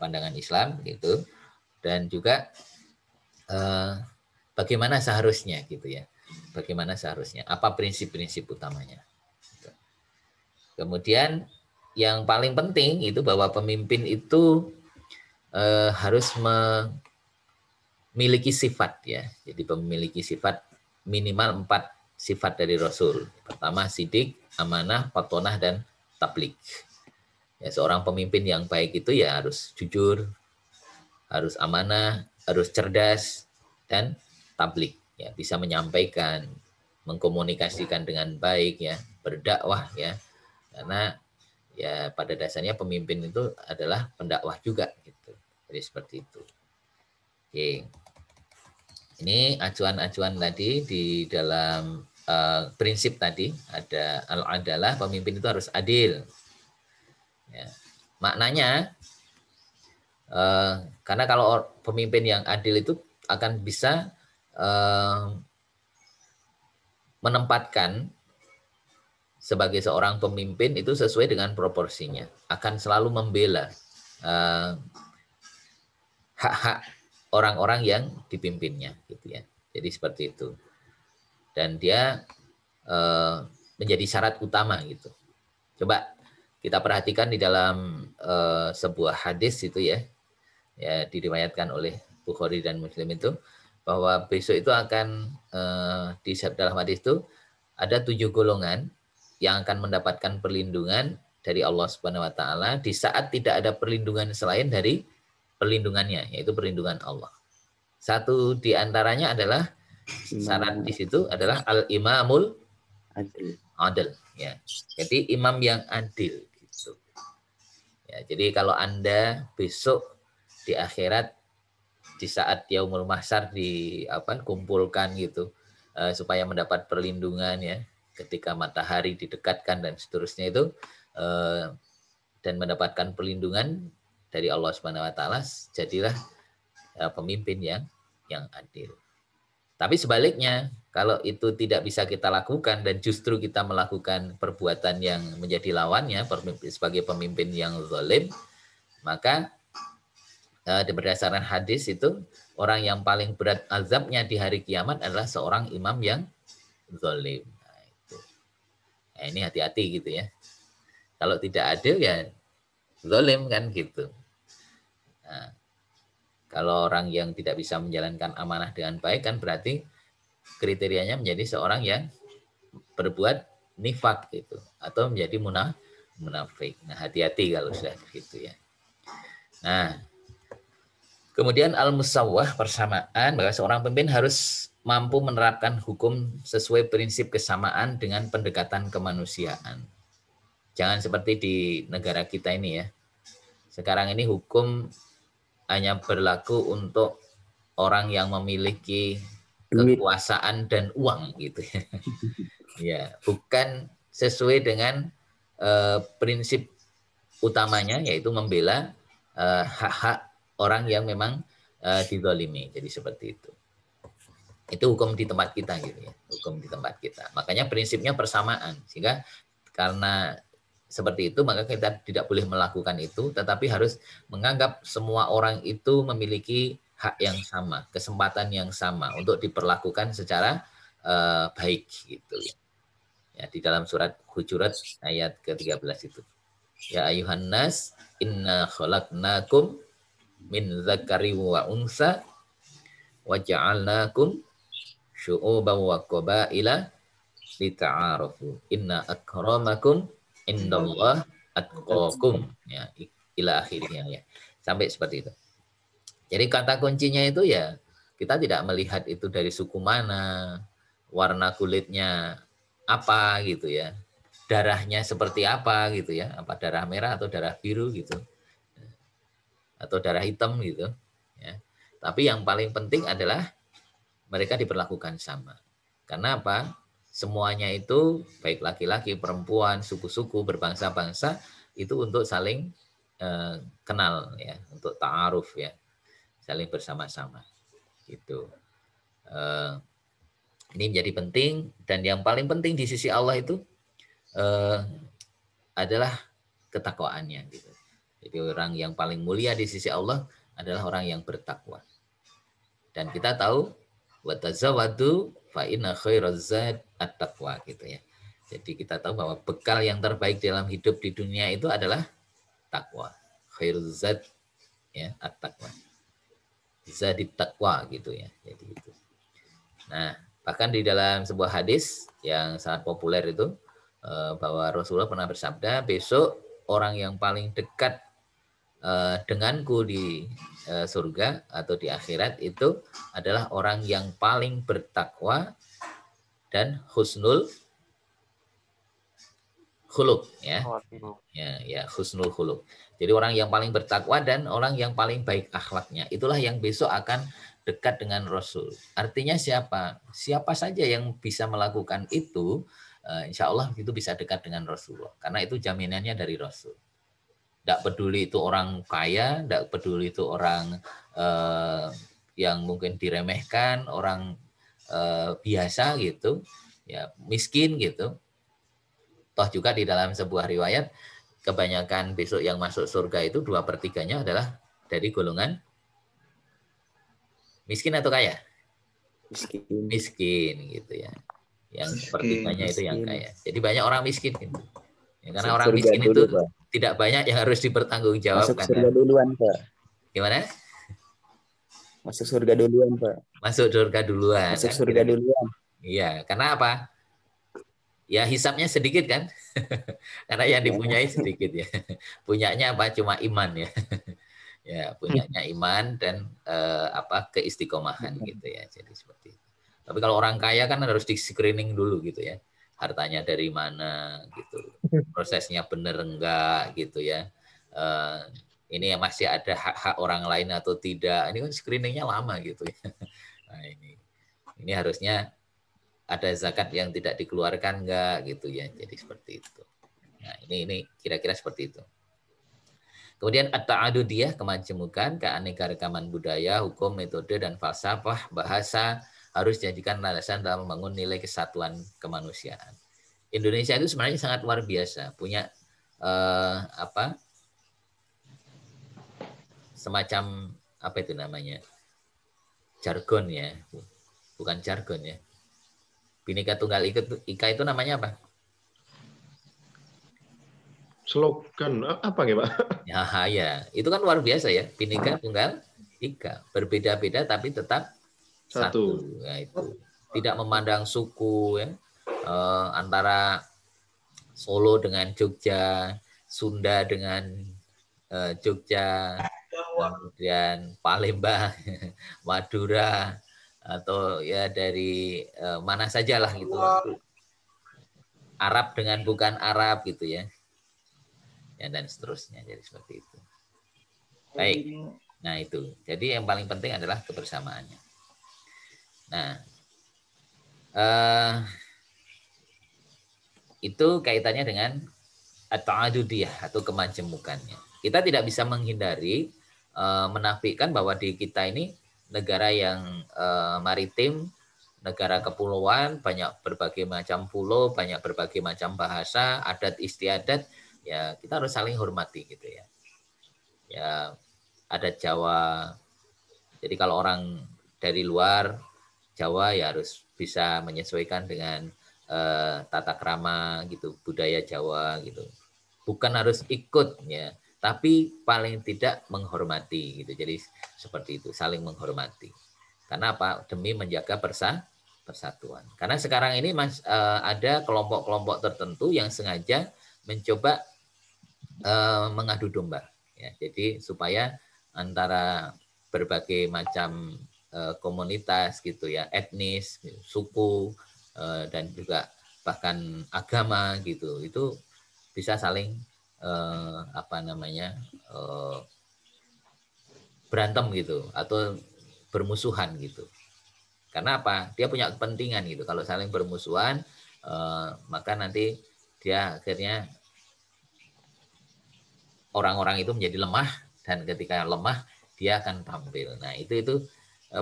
pandangan Islam gitu, dan juga bagaimana seharusnya gitu ya, bagaimana seharusnya, apa prinsip-prinsip utamanya. Kemudian yang paling penting itu bahwa pemimpin itu harus memiliki sifat ya, jadi memiliki sifat minimal 4 sifat dari Rasul. Pertama sidik, amanah, patonah, dan tablik. Ya, seorang pemimpin yang baik itu ya harus jujur, harus amanah, harus cerdas, dan tablik. Ya, bisa menyampaikan, mengkomunikasikan dengan baik ya, berdakwah ya. Karena ya pada dasarnya pemimpin itu adalah pendakwah juga gitu. Jadi seperti itu. Oke. Ini acuan-acuan tadi di dalam prinsip tadi ada al-adalah, pemimpin itu harus adil. Ya. Maknanya karena kalau pemimpin yang adil itu akan bisa menempatkan sebagai seorang pemimpin itu sesuai dengan proporsinya, akan selalu membela hak-hak orang-orang yang dipimpinnya gitu ya. Jadi seperti itu. Dan dia menjadi syarat utama gitu. Coba kita perhatikan di dalam sebuah hadis itu ya diriwayatkan oleh Bukhari dan Muslim itu, bahwa besok itu akan di dalam hadis itu ada 7 golongan yang akan mendapatkan perlindungan dari Allah Subhanahu wa taala di saat tidak ada perlindungan selain dari perlindungannya, yaitu perlindungan Allah. Satu di antaranya adalah syarat di situ adalah al-imamul adil ya. Jadi imam yang adil gitu. Ya, jadi kalau Anda besok di akhirat di saat yaumul mahsyar kumpulkan gitu supaya mendapat perlindungan ya, ketika matahari didekatkan dan seterusnya itu, dan mendapatkan perlindungan dari Allah Subhanahu wa taala, jadilah pemimpin yang adil. Tapi sebaliknya, kalau itu tidak bisa kita lakukan dan justru kita melakukan perbuatan yang menjadi lawannya sebagai pemimpin yang zalim, maka berdasarkan hadis itu orang yang paling berat azabnya di hari kiamat adalah seorang imam yang zalim. Nah, ini hati-hati gitu ya. Kalau tidak adil ya zalim kan gitu. Nah, kalau orang yang tidak bisa menjalankan amanah dengan baik kan berarti kriterianya menjadi seorang yang berbuat nifak gitu atau menjadi munafik. Nah, hati-hati kalau sudah begitu ya. Nah, kemudian al-musawwah, persamaan, bahwa seorang pemimpin harus mampu menerapkan hukum sesuai prinsip kesamaan dengan pendekatan kemanusiaan. Jangan seperti di negara kita ini ya. Sekarang ini hukum hanya berlaku untuk orang yang memiliki kekuasaan dan uang gitu ya. Ya, bukan sesuai dengan prinsip utamanya, yaitu membela hak-hak orang yang memang dizalimi. Jadi seperti itu. Itu hukum di tempat kita gitu ya. Hukum di tempat kita. Makanya prinsipnya persamaan. Sehingga karena seperti itu, maka kita tidak boleh melakukan itu, tetapi harus menganggap semua orang itu memiliki hak yang sama, kesempatan yang sama untuk diperlakukan secara baik gitu ya. Ya, di dalam surat Hujurat ayat ke-13 itu. Ya ayuhan nas, inna khalaqnakum min dzakari wa unsa wa ja'alnakum syu'uban wa qabaila lita'arafu. Inna akramakum indallah atqakum, ya, ila akhirnya ya. Sampai seperti itu. Jadi kata kuncinya itu ya, kita tidak melihat itu dari suku mana, warna kulitnya apa gitu ya, darahnya seperti apa gitu ya, apa darah merah atau darah biru gitu, atau darah hitam gitu ya. Tapi yang paling penting adalah mereka diperlakukan sama. Karena apa? Semuanya itu baik laki-laki, perempuan, suku-suku, berbangsa-bangsa itu untuk saling kenal ya, untuk ta'aruf ya, saling bersama-sama gitu. Ini menjadi penting, dan yang paling penting di sisi Allah itu adalah ketakwaannya gitu. Jadi orang yang paling mulia di sisi Allah adalah orang yang bertakwa. Dan kita tahu wa tazawwadu fa inna khairaz zad at-taqwa gitu ya. Jadi kita tahu bahwa bekal yang terbaik dalam hidup di dunia itu adalah takwa. Khairuz zad ya at-taqwa. Zadit taqwa gitu ya. Jadi itu. Nah, bahkan di dalam sebuah hadis yang sangat populer itu bahwa Rasulullah pernah bersabda, besok orang yang paling dekat denganku di surga atau di akhirat itu adalah orang yang paling bertakwa dan husnul khuluq ya. Ya, husnul khuluq. Jadi orang yang paling bertakwa dan orang yang paling baik akhlaknya, itulah yang besok akan dekat dengan Rasul. Artinya siapa? Siapa saja yang bisa melakukan itu, insya Allah itu bisa dekat dengan Rasulullah. Karena itu jaminannya dari Rasul. Tidak peduli itu orang kaya, tidak peduli itu orang yang mungkin diremehkan, orang biasa gitu, ya miskin gitu. Toh juga di dalam sebuah riwayat, kebanyakan besok yang masuk surga itu 2/3 adalah dari golongan miskin atau kaya? Miskin gitu ya. Yang 1/3 itu yang kaya. Jadi banyak orang miskin gitu. Ya, karena orang miskin itu tidak banyak yang harus dipertanggungjawabkan. Masuk surga duluan, Pak. Gimana? Masuk surga duluan, Pak. Masuk surga duluan. Masuk surga duluan. Iya, karena apa? Ya hisapnya sedikit kan? Karena yang dipunyai sedikit ya. Punyanya apa? Cuma iman ya. Ya, punyanya iman dan keistiqomahan gitu ya. Jadi seperti itu. Tapi kalau orang kaya kan harus di screening dulu gitu ya. Hartanya dari mana gitu, prosesnya benar enggak gitu ya. ini yang masih ada hak-hak orang lain atau tidak. Ini kan screeningnya lama gitu ya. Nah, ini harusnya ada zakat yang tidak dikeluarkan enggak gitu ya. Jadi seperti itu. Nah, ini kira-kira seperti itu. Kemudian at-ta'adudiyah, kemajemukan, keanekaragaman budaya, hukum, metode, dan falsafah, bahasa harus dijadikan landasan dalam membangun nilai kesatuan kemanusiaan. Indonesia itu sebenarnya sangat luar biasa, punya semacam apa itu namanya, jargon ya, bukan jargon ya. Bhinneka Tunggal Ika itu namanya apa? Slogan apa ya, Pak? Ya, itu kan luar biasa ya. Bhinneka Tunggal Ika, berbeda-beda tapi tetap satu. Ya, itu tidak memandang suku ya. Antara Solo dengan Jogja, Sunda dengan Jogja, kemudian Palembang, Madura, atau ya dari mana sajalah gitu. Arab dengan bukan Arab gitu ya. Ya, dan seterusnya. Jadi seperti itu. Baik. Nah, itu. Jadi yang paling penting adalah kebersamaannya. Nah, itu kaitannya dengan at-ta'adudiyah atau kemajemukannya. Kita tidak bisa menghindari menafikan bahwa di kita ini negara yang maritim, negara kepulauan, banyak berbagai macam pulau, banyak berbagai macam bahasa, adat istiadat, ya kita harus saling hormati gitu ya. Ya, adat Jawa. Jadi kalau orang dari luar Jawa ya harus bisa menyesuaikan dengan tata krama gitu, budaya Jawa gitu. Bukan harus ikut ya, tapi paling tidak menghormati gitu. Jadi seperti itu, saling menghormati. Karena apa? Demi menjaga persatuan. Karena sekarang ini ada kelompok-kelompok tertentu yang sengaja mencoba mengadu domba. Ya, jadi supaya antara berbagai macam komunitas gitu ya, etnis, suku, dan juga bahkan agama gitu, itu bisa saling berantem gitu atau bermusuhan gitu. Karena apa? Dia punya kepentingan gitu. Kalau saling bermusuhan, maka nanti dia akhirnya orang-orang itu menjadi lemah, dan ketika lemah dia akan tampil. Nah, itu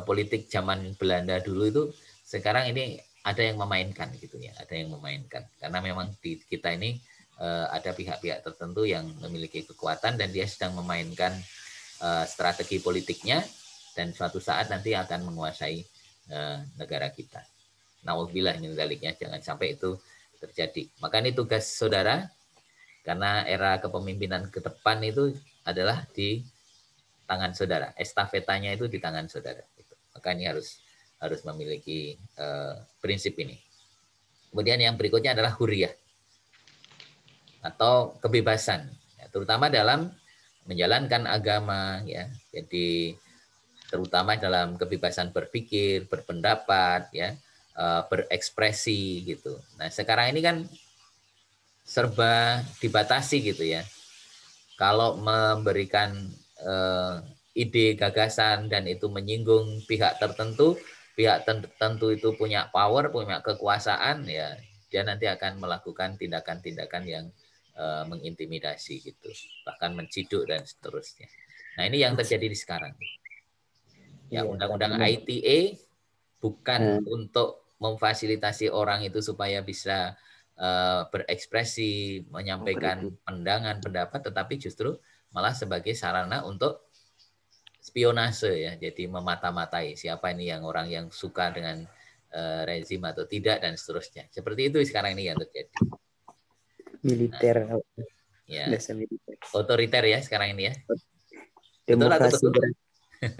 politik zaman Belanda dulu itu sekarang ini ada yang memainkan gitu ya, ada yang memainkan. Karena memang di kita ini ada pihak-pihak tertentu yang memiliki kekuatan dan dia sedang memainkan strategi politiknya, dan suatu saat nanti akan menguasai negara kita. Nauzubillah min dzaliknya, jangan sampai itu terjadi. Maka ini tugas saudara, karena era kepemimpinan ke depan itu adalah di tangan saudara, estafetanya itu di tangan saudara. Maka ini harus memiliki prinsip ini. Kemudian yang berikutnya adalah huriyah atau kebebasan, ya, terutama dalam menjalankan agama, ya. Jadi terutama dalam kebebasan berpikir, berpendapat, ya, berekspresi gitu. Nah, sekarang ini kan serba dibatasi gitu ya. Kalau memberikan ide, gagasan, dan itu menyinggung pihak tertentu itu punya power, punya kekuasaan, ya dia nanti akan melakukan tindakan-tindakan yang mengintimidasi gitu, bahkan menciduk dan seterusnya. Nah, ini yang terjadi di sekarang. Ya, undang-undang ITE bukan untuk memfasilitasi orang itu supaya bisa berekspresi, menyampaikan pandangan, pendapat, tetapi justru malah sebagai sarana untuk spionase ya, jadi memata-matai siapa ini yang orang yang suka dengan rezim atau tidak dan seterusnya. Seperti itu sekarang ini yang terjadi. Militer. Nah, ya. Militer. Otoriter ya sekarang ini ya. Demokrasi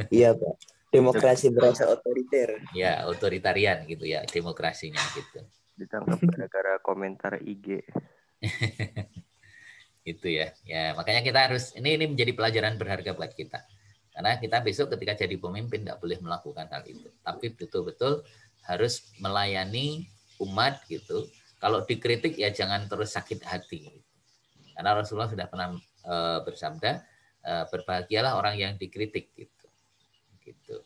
iya Pak. Demokrasi berasa otoriter. Ya, otoritarian gitu ya demokrasinya gitu. Ditangkap gara-gara komentar IG. Itu ya. Ya, makanya kita harus ini menjadi pelajaran berharga buat kita. Karena kita besok ketika jadi pemimpin tidak boleh melakukan hal itu. Tapi betul-betul harus melayani umat gitu. Kalau dikritik ya jangan terus sakit hati. Karena Rasulullah sudah pernah bersabda, berbahagialah orang yang dikritik gitu. Gitu.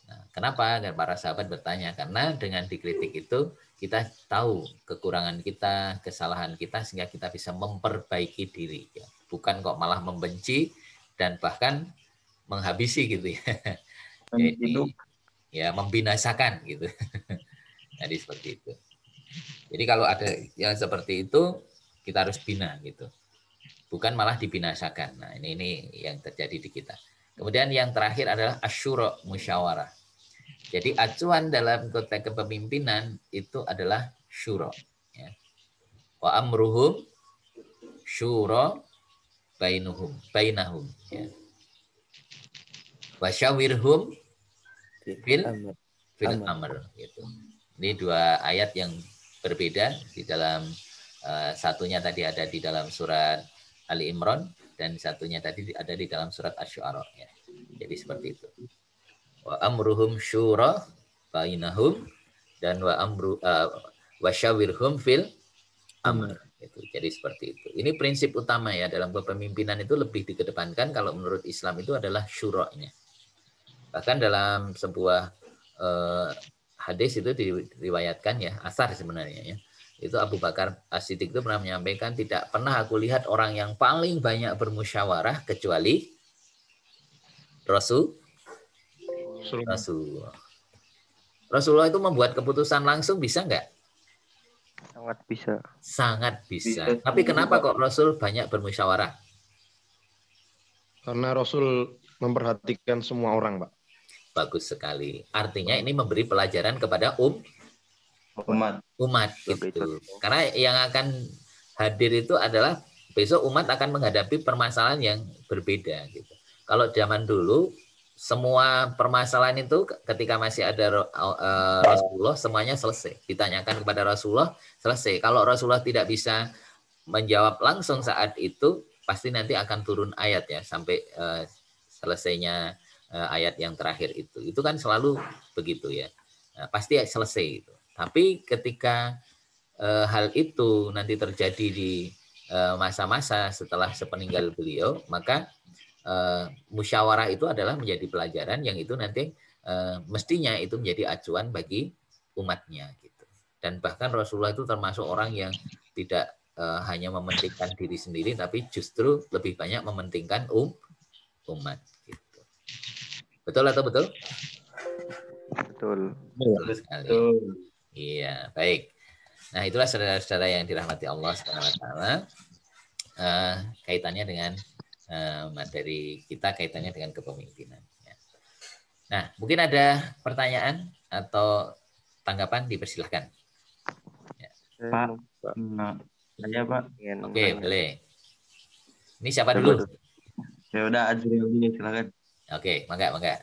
Nah, kenapa? Dan para sahabat bertanya, karena dengan dikritik itu kita tahu kekurangan kita, kesalahan kita, sehingga kita bisa memperbaiki diri. Ya. Bukan kok malah membenci dan bahkan menghabisi gitu ya. Jadi, ya membinasakan gitu. Jadi seperti itu. Jadi kalau ada yang seperti itu, kita harus bina gitu. Bukan malah dibinasakan. Nah, ini yang terjadi di kita. Kemudian yang terakhir adalah asyura, musyawarah. Jadi acuan dalam konteks kepemimpinan itu adalah syura. Ya. Wa amruhum syura bainahum. Ya. Wa syawirhum fil amr. Gitu. Ini dua ayat yang berbeda di dalam satunya tadi ada di dalam surat Ali Imran dan satunya tadi ada di dalam surat Asy-Syu'ara. Ya. Jadi seperti itu. Wa amruhum syura bainahum dan wa syawirhum fil amr. Itu. Jadi seperti itu. Ini prinsip utama ya dalam kepemimpinan itu lebih dikedepankan kalau menurut Islam itu adalah syura'nya. Bahkan dalam sebuah hadis itu diriwayatkan ya, asar sebenarnya ya. Itu Abu Bakar As-Siddiq itu pernah menyampaikan, tidak pernah aku lihat orang yang paling banyak bermusyawarah kecuali Rasulullah itu membuat keputusan langsung bisa nggak? Sangat bisa. Sangat bisa. Tapi kenapa kok Rasul banyak bermusyawarah? Karena Rasul memperhatikan semua orang, Pak. Bagus sekali. Artinya ini memberi pelajaran kepada umat gitu. Karena yang akan hadir itu adalah besok umat akan menghadapi permasalahan yang berbeda gitu. Kalau zaman dulu semua permasalahan itu ketika masih ada Rasulullah semuanya selesai. Ditanyakan kepada Rasulullah selesai. Kalau Rasulullah tidak bisa menjawab langsung saat itu, pasti nanti akan turun ayat ya sampai selesainya ayat yang terakhir itu. Itu kan selalu begitu ya. Nah, pasti selesai itu. Tapi ketika hal itu nanti terjadi di masa-masa setelah sepeninggal beliau, maka musyawarah itu adalah menjadi pelajaran yang itu nanti mestinya itu menjadi acuan bagi umatnya gitu. Dan bahkan Rasulullah itu termasuk orang yang tidak hanya mementingkan diri sendiri, tapi justru lebih banyak mementingkan umat gitu. Betul atau betul? Betul. Betul sekali. Iya, baik. Nah, itulah saudara-saudara yang dirahmati Allah SWT, kaitannya dengan materi kita, kaitannya dengan kepemimpinan. Nah, mungkin ada pertanyaan atau tanggapan, dipersilahkan. Ya. Pak, saya Pak. Oke, boleh. Ini siapa dulu? Ya udah, Azriel dulu, silakan. Oke, mangga.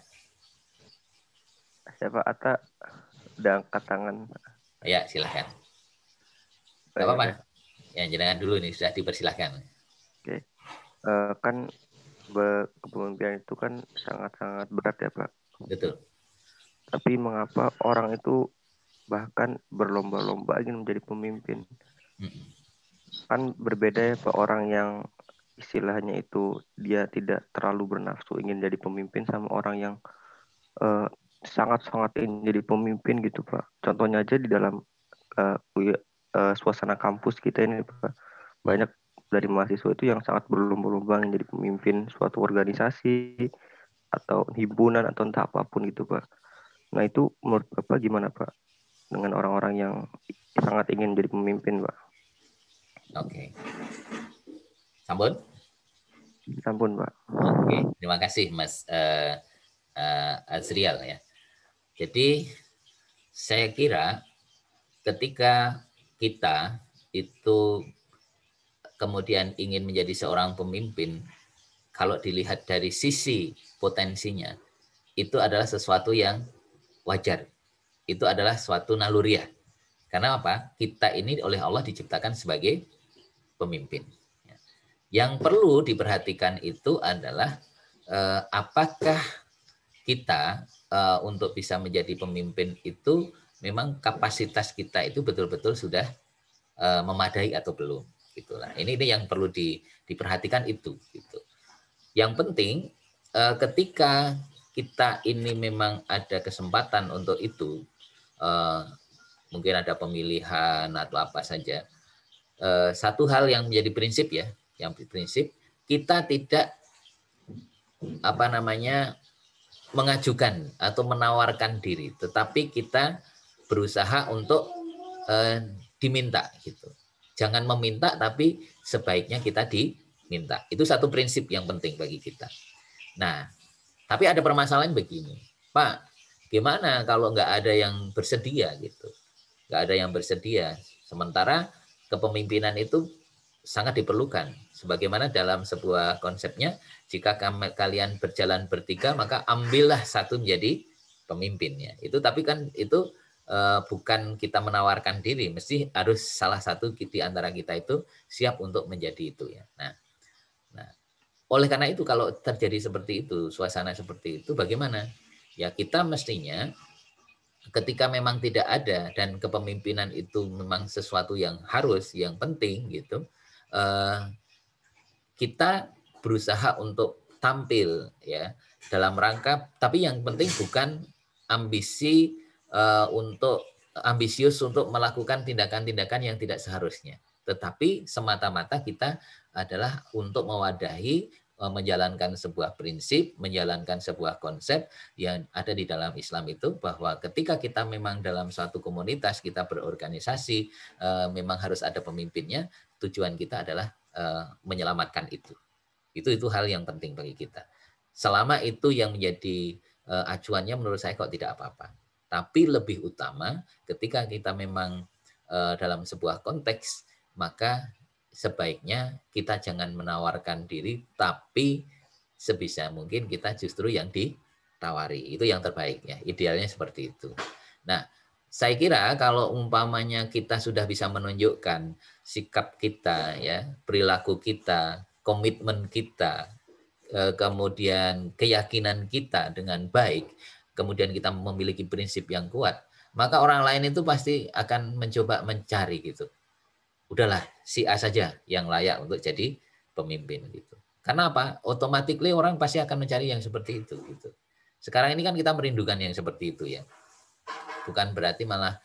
Siapa Atta udah angkat tangan. Ya, silakan. Gak apa-apa. Ya, jangan dulu nih, sudah dipersilahkan. Oke. Kan kepemimpinan itu kan sangat-sangat berat ya Pak. Betul. Tapi mengapa orang itu bahkan berlomba-lomba ingin menjadi pemimpin? Kan berbeda ya Pak, orang yang istilahnya itu dia tidak terlalu bernafsu ingin jadi pemimpin sama orang yang sangat-sangat ingin jadi pemimpin gitu Pak. Contohnya aja di dalam suasana kampus kita ini Pak, banyak dari mahasiswa itu yang sangat berlomba-lomba ingin jadi pemimpin suatu organisasi atau himpunan atau entah apapun gitu Pak. Nah itu menurut Bapak gimana Pak dengan orang-orang yang sangat ingin jadi pemimpin Pak? Oke. Sampun Pak. Oke, terima kasih Mas Azriel ya. Jadi saya kira ketika kita itu kemudian ingin menjadi seorang pemimpin, kalau dilihat dari sisi potensinya, itu adalah sesuatu yang wajar. Itu adalah suatu naluriah. Karena apa? Kita ini oleh Allah diciptakan sebagai pemimpin. Yang perlu diperhatikan itu adalah apakah kita untuk bisa menjadi pemimpin itu memang kapasitas kita itu betul-betul sudah memadai atau belum. Gitulah. Ini yang perlu diperhatikan itu. Gitu. Yang penting ketika kita ini memang ada kesempatan untuk itu, mungkin ada pemilihan atau apa saja, satu hal yang menjadi prinsip ya, yang prinsip kita tidak mengajukan atau menawarkan diri, tetapi kita berusaha untuk diminta gitu. Jangan meminta, tapi sebaiknya kita diminta. Itu satu prinsip yang penting bagi kita. Nah, tapi ada permasalahan begini, Pak, gimana kalau nggak ada yang bersedia gitu? Nggak ada yang bersedia. Sementara kepemimpinan itu sangat diperlukan. Sebagaimana dalam sebuah konsepnya, jika kalian berjalan bertiga, maka ambillah satu menjadi pemimpinnya. Itu tapi kan itu bukan kita menawarkan diri, mesti harus salah satu di antara kita itu siap untuk menjadi itu ya. Nah, oleh karena itu kalau terjadi seperti itu, suasana seperti itu, bagaimana? Ya kita mestinya ketika memang tidak ada dan kepemimpinan itu memang sesuatu yang harus, yang penting gitu, kita berusaha untuk tampil ya dalam rangka, tapi yang penting bukan ambisi ambisius untuk melakukan tindakan-tindakan yang tidak seharusnya, tetapi semata-mata kita adalah untuk mewadahi, menjalankan sebuah prinsip, menjalankan sebuah konsep yang ada di dalam Islam itu, bahwa ketika kita memang dalam suatu komunitas, kita berorganisasi, memang harus ada pemimpinnya, tujuan kita adalah menyelamatkan itu. Itu hal yang penting bagi kita. Selama itu yang menjadi acuannya, menurut saya kok tidak apa-apa. Tapi lebih utama ketika kita memang dalam sebuah konteks, maka sebaiknya kita jangan menawarkan diri, tapi sebisa mungkin kita justru yang ditawari. Itu yang terbaiknya, idealnya seperti itu. Nah, saya kira kalau umpamanya kita sudah bisa menunjukkan sikap kita, ya, perilaku kita, komitmen kita, kemudian keyakinan kita dengan baik, kemudian kita memiliki prinsip yang kuat, maka orang lain itu pasti akan mencoba mencari gitu. Udahlah, si A saja yang layak untuk jadi pemimpin gitu. Karena apa? Automatically orang pasti akan mencari yang seperti itu gitu. Sekarang ini kan kita merindukan yang seperti itu ya. Bukan berarti malah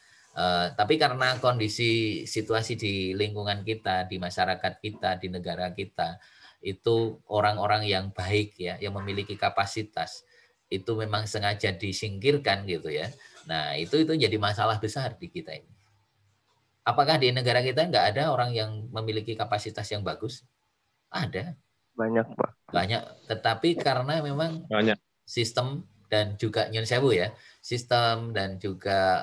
tapi karena kondisi situasi di lingkungan kita, di masyarakat kita, di negara kita, itu orang-orang yang baik ya, yang memiliki kapasitas, itu memang sengaja disingkirkan gitu ya. Nah, itu jadi masalah besar di kita ini. Apakah di negara kita nggak ada orang yang memiliki kapasitas yang bagus? Ada. Banyak, Pak. Banyak, tetapi karena memang sistem dan juga nyun sewu ya, sistem dan juga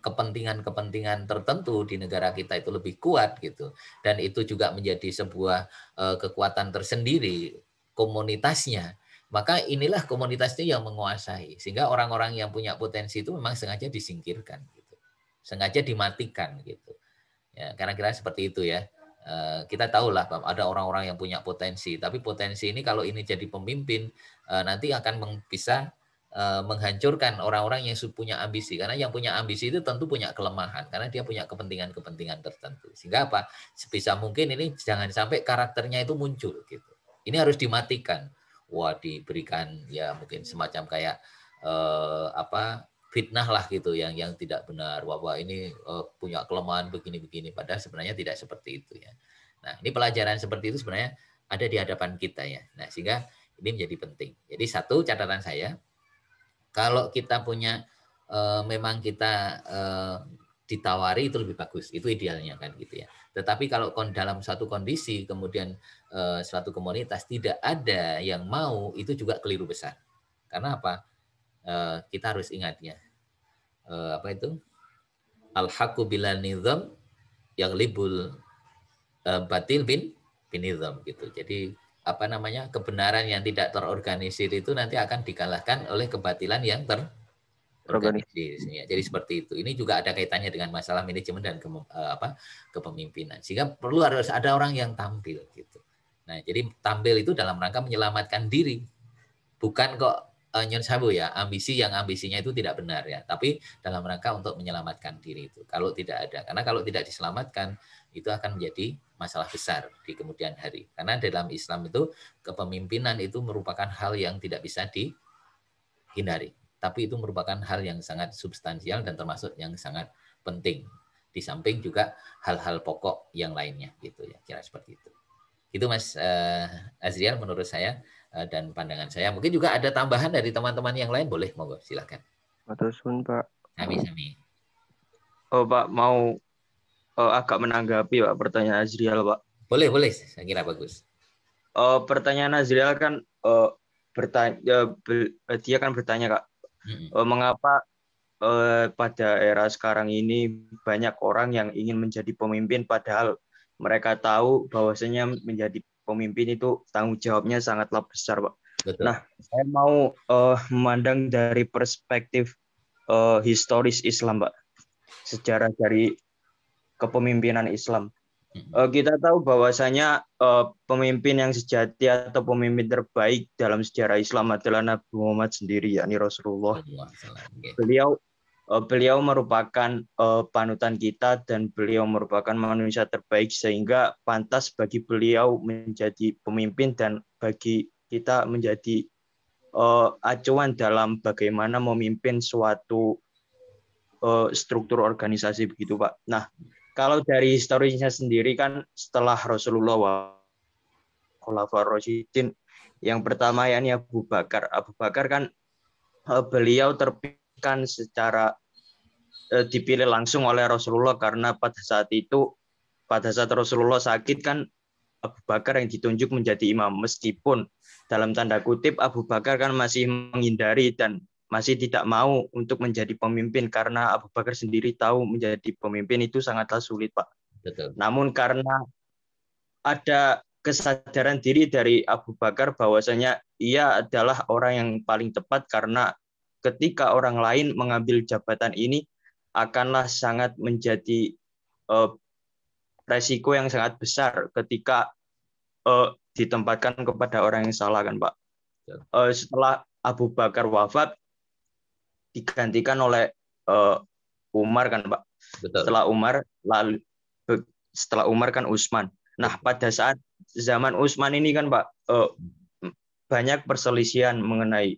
kepentingan-kepentingan tertentu di negara kita itu lebih kuat gitu. Dan itu juga menjadi sebuah kekuatan tersendiri komunitasnya. Maka inilah komunitasnya yang menguasai, sehingga orang-orang yang punya potensi itu memang sengaja disingkirkan gitu. Sengaja dimatikan gitu. Ya, karena kira seperti itu ya. Kita tahulah ada orang-orang yang punya potensi, tapi potensi ini kalau ini jadi pemimpin nanti akan bisa menghancurkan orang-orang yang punya ambisi, karena yang punya ambisi itu tentu punya kelemahan karena dia punya kepentingan-kepentingan tertentu, sehingga apa, sebisa mungkin ini jangan sampai karakternya itu muncul gitu. Ini harus dimatikan. Wah, diberikan ya mungkin semacam kayak fitnah lah gitu yang tidak benar, wah ini punya kelemahan begini-begini, padahal sebenarnya tidak seperti itu ya. Nah, ini pelajaran seperti itu sebenarnya ada di hadapan kita ya. Nah, sehingga ini menjadi penting. Jadi satu catatan saya, kalau kita punya memang kita ditawari itu lebih bagus, itu idealnya kan gitu ya. Tetapi kalau dalam satu kondisi kemudian suatu komunitas tidak ada yang mau, itu juga keliru besar. Karena apa? Kita harus ingat ya, apa itu, al-haqqu bila nizam yang libul batil bin nizam gitu. Jadi apa namanya, kebenaran yang tidak terorganisir itu nanti akan dikalahkan oleh kebatilan yang terorganisir. Jadi seperti itu. Ini juga ada kaitannya dengan masalah manajemen dan kepemimpinan. Sehingga harus ada orang yang tampil gitu. Nah, jadi tampil itu dalam rangka menyelamatkan diri, bukan kok nyun sabu ya, ambisinya itu tidak benar ya, tapi dalam rangka untuk menyelamatkan diri itu. Kalau tidak ada, karena kalau tidak diselamatkan, itu akan menjadi masalah besar di kemudian hari. Karena dalam Islam itu kepemimpinan itu merupakan hal yang tidak bisa dihindari. Tapi itu merupakan hal yang sangat substansial dan termasuk yang sangat penting. Di samping juga hal-hal pokok yang lainnya gitu ya, kira seperti itu. Itu Mas Azriel menurut saya dan pandangan saya. Mungkin juga ada tambahan dari teman-teman yang lain, boleh monggo silakan. Matur suwun, Pak. Sami-sami. Oh, Pak, mau agak menanggapi Pak pertanyaan Azriel, Pak. Boleh, saya kira bagus. Pertanyaan Azriel kan dia kan bertanya, Kak, mengapa pada era sekarang ini banyak orang yang ingin menjadi pemimpin padahal mereka tahu bahwasanya menjadi pemimpin itu tanggung jawabnya sangatlah besar, Pak. Betul. Nah, saya mau memandang dari perspektif historis Islam, Pak. Sejarah dari kepemimpinan Islam. Kita tahu bahwasanya pemimpin yang sejati atau pemimpin terbaik dalam sejarah Islam adalah Nabi Muhammad sendiri, yakni Rasulullah. Beliau merupakan panutan kita dan beliau merupakan manusia terbaik sehingga pantas bagi beliau menjadi pemimpin dan bagi kita menjadi acuan dalam bagaimana memimpin suatu struktur organisasi begitu, Pak. Nah, kalau dari historisnya sendiri kan setelah Rasulullah Khulafaur Rasyidin yang pertama yakni Abu Bakar. Abu Bakar kan beliau terpilihkan secara dipilih langsung oleh Rasulullah karena pada saat Rasulullah sakit kan Abu Bakar yang ditunjuk menjadi imam, meskipun dalam tanda kutip Abu Bakar kan masih menghindari dan masih tidak mau untuk menjadi pemimpin karena Abu Bakar sendiri tahu menjadi pemimpin itu sangatlah sulit, Pak. Betul. Namun karena ada kesadaran diri dari Abu Bakar bahwasanya ia adalah orang yang paling tepat karena ketika orang lain mengambil jabatan ini akanlah sangat menjadi resiko yang sangat besar ketika ditempatkan kepada orang yang salah kan, Pak. Setelah Abu Bakar wafat digantikan oleh Umar kan, Pak. Betul. Setelah Umar kan Utsman. Nah, pada saat zaman Utsman ini kan, Pak, banyak perselisihan mengenai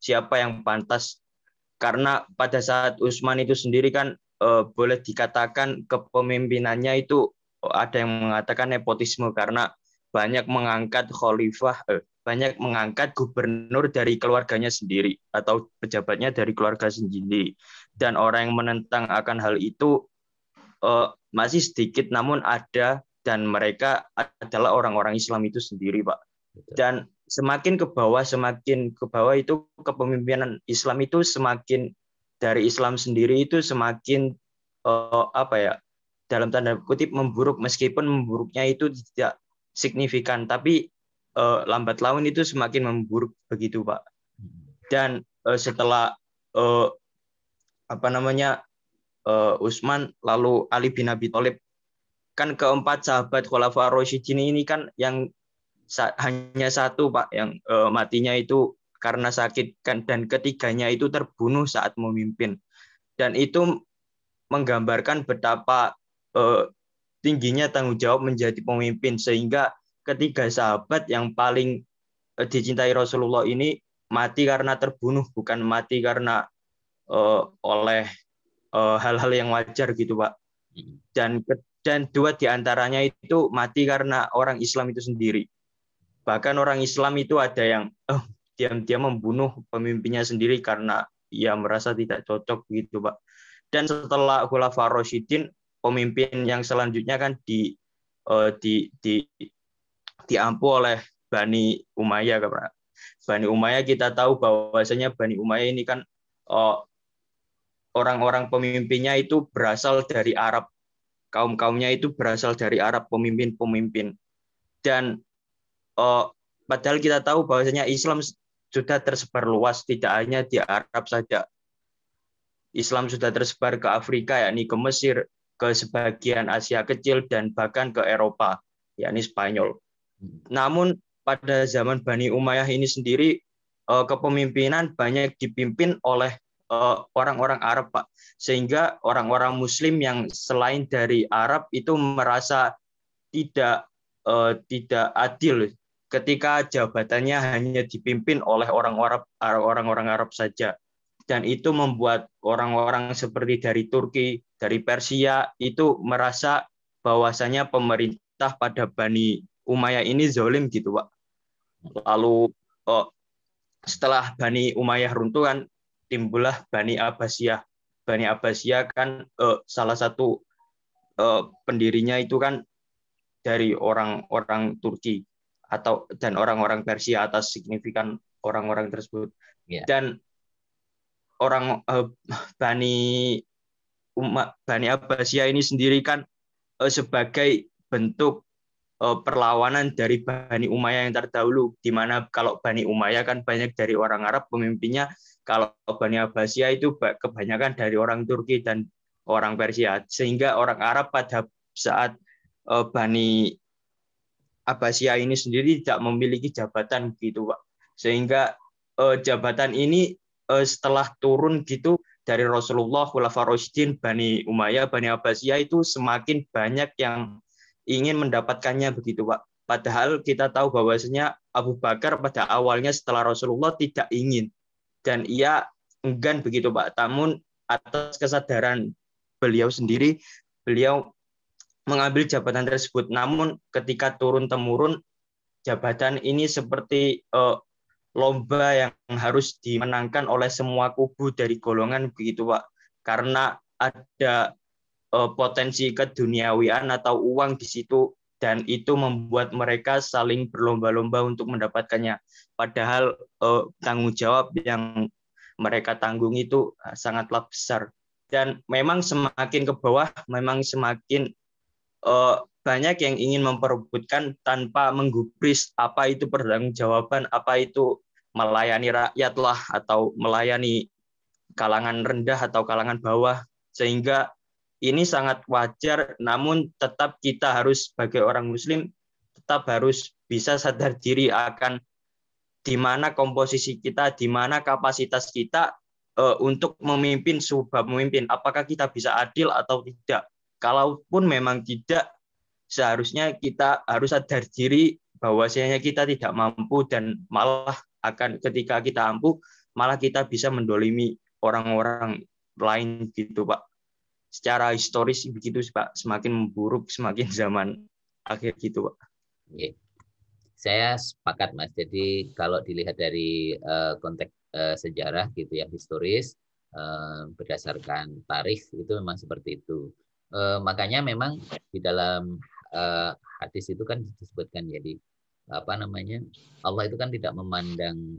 siapa yang pantas karena pada saat Utsman itu sendiri kan boleh dikatakan kepemimpinannya itu ada yang mengatakan nepotisme karena banyak mengangkat khalifah, banyak mengangkat gubernur dari keluarganya sendiri atau pejabatnya dari keluarga sendiri. Dan orang yang menentang akan hal itu masih sedikit, namun ada, dan mereka adalah orang-orang Islam itu sendiri, Pak. Dan semakin ke bawah itu kepemimpinan Islam itu semakin dari Islam sendiri itu semakin dalam tanda kutip memburuk, meskipun memburuknya itu tidak signifikan, tapi lambat laun itu semakin memburuk begitu, Pak. Dan setelah Utsman lalu Ali bin Abi Thalib kan keempat sahabat Khulafaur Rasyidin ini kan yang hanya satu, Pak, yang matinya itu karena sakit kan, dan ketiganya itu terbunuh saat memimpin. Dan itu menggambarkan betapa tingginya tanggung jawab menjadi pemimpin sehingga ketiga sahabat yang paling dicintai Rasulullah ini mati karena terbunuh, bukan mati karena oleh hal-hal yang wajar gitu, Pak. Dan dua diantaranya itu mati karena orang Islam itu sendiri. Bahkan orang Islam itu ada yang diam-diam membunuh pemimpinnya sendiri karena ia merasa tidak cocok gitu, Pak. Dan setelah Khulafaur Rasyidin, pemimpin yang selanjutnya kan diampu oleh Bani Umayyah, Pak. Bani Umayyah kita tahu bahwasanya Bani Umayyah ini kan orang-orang pemimpinnya itu berasal dari Arab. Kaum-kaumnya itu berasal dari Arab, pemimpin-pemimpin. Dan padahal kita tahu bahwasanya Islam sudah tersebar luas, tidak hanya di Arab saja. Islam sudah tersebar ke Afrika, yakni ke Mesir, ke sebagian Asia kecil, dan bahkan ke Eropa, yakni Spanyol. Namun pada zaman Bani Umayyah ini sendiri, kepemimpinan banyak dipimpin oleh orang-orang Arab, Pak. Sehingga orang-orang Muslim yang selain dari Arab itu merasa tidak adil ketika jabatannya hanya dipimpin oleh orang-orang Arab saja. Dan itu membuat orang-orang seperti dari Turki, dari Persia itu merasa bahwasanya pemerintah pada Bani Umayyah ini zalim gitu, Pak. Lalu setelah Bani Umayyah runtuh kan timbullah Bani Abbasiyah. Bani Abbasiyah kan salah satu pendirinya itu kan dari orang-orang Turki dan orang-orang Persia atas signifikan orang-orang tersebut. Yeah. Dan orang Bani Abbasiyah ini sendiri kan sebagai bentuk perlawanan dari Bani Umayyah yang terdahulu, di mana kalau Bani Umayyah kan banyak dari orang Arab pemimpinnya, kalau Bani Abbasiyah itu kebanyakan dari orang Turki dan orang Persia, sehingga orang Arab pada saat Bani Abbasiyah ini sendiri tidak memiliki jabatan gitu, Pak. Sehingga jabatan ini setelah turun gitu dari Rasulullah, Khulafaur Rasyidin, Bani Umayyah, Bani Abbasiyah itu semakin banyak yang ingin mendapatkannya begitu, Pak. Padahal kita tahu bahwasanya Abu Bakar pada awalnya setelah Rasulullah tidak ingin dan ia enggan begitu, Pak. Namun atas kesadaran beliau sendiri, beliau mengambil jabatan tersebut. Namun ketika turun-temurun, jabatan ini seperti lomba yang harus dimenangkan oleh semua kubu dari golongan begitu, Pak. Karena ada potensi keduniawian atau uang di situ, dan itu membuat mereka saling berlomba-lomba untuk mendapatkannya. Padahal tanggung jawab yang mereka tanggung itu sangatlah besar. Dan memang semakin ke bawah, memang semakin banyak yang ingin memperebutkan tanpa menggubris apa itu pertanggungjawaban, apa itu melayani rakyat lah, atau melayani kalangan rendah atau kalangan bawah. Sehingga ini sangat wajar, namun tetap kita harus sebagai orang Muslim tetap harus bisa sadar diri akan di mana komposisi kita, di mana kapasitas kita untuk memimpin sebuah pemimpin. Apakah kita bisa adil atau tidak? Kalaupun memang tidak, seharusnya kita harus sadar diri bahwasanya kita tidak mampu, dan malah akan ketika kita mampu, malah kita bisa mendolimi orang-orang lain gitu, Pak. Secara historis begitu, Pak, semakin memburuk semakin zaman akhir gitu, Pak. Saya sepakat, Mas. Jadi kalau dilihat dari konteks sejarah gitu ya, historis, berdasarkan tarikh itu memang seperti itu. Makanya memang di dalam hadis itu kan disebutkan, jadi apa namanya, Allah itu kan tidak memandang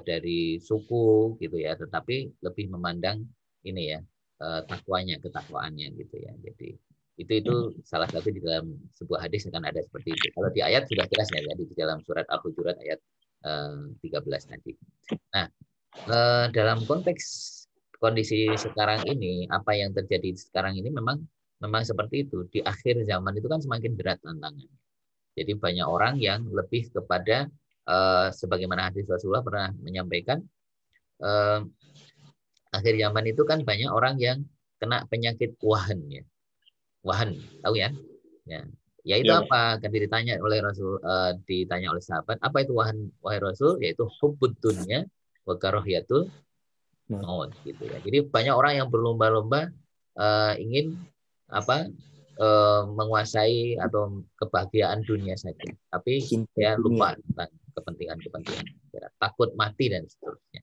dari suku gitu ya, tetapi lebih memandang ini ya, ketakwaannya gitu ya. Jadi itu salah satu di dalam sebuah hadis akan ada seperti itu. Kalau di ayat sudah jelas ya, di dalam surat Al-Hujurat ayat 13 tadi. Nah, dalam konteks kondisi sekarang ini, apa yang terjadi sekarang ini memang seperti itu. Di akhir zaman itu kan semakin berat tantangannya. Jadi banyak orang yang lebih kepada sebagaimana hadis Rasulullah pernah menyampaikan, akhir zaman itu kan banyak orang yang kena penyakit wahan ya. Wahan, tahu ya? Ya itu ya. Apa? Kan ditanya oleh Rasul, ditanya oleh sahabat, apa itu wahan, wahai Rasul? Yaitu hubbud dunya wa karahiyatul maut gitu ya. Jadi banyak orang yang berlomba-lomba ingin menguasai atau kebahagiaan dunia saja, tapi ya lupa tentang kepentingan, takut mati dan seterusnya.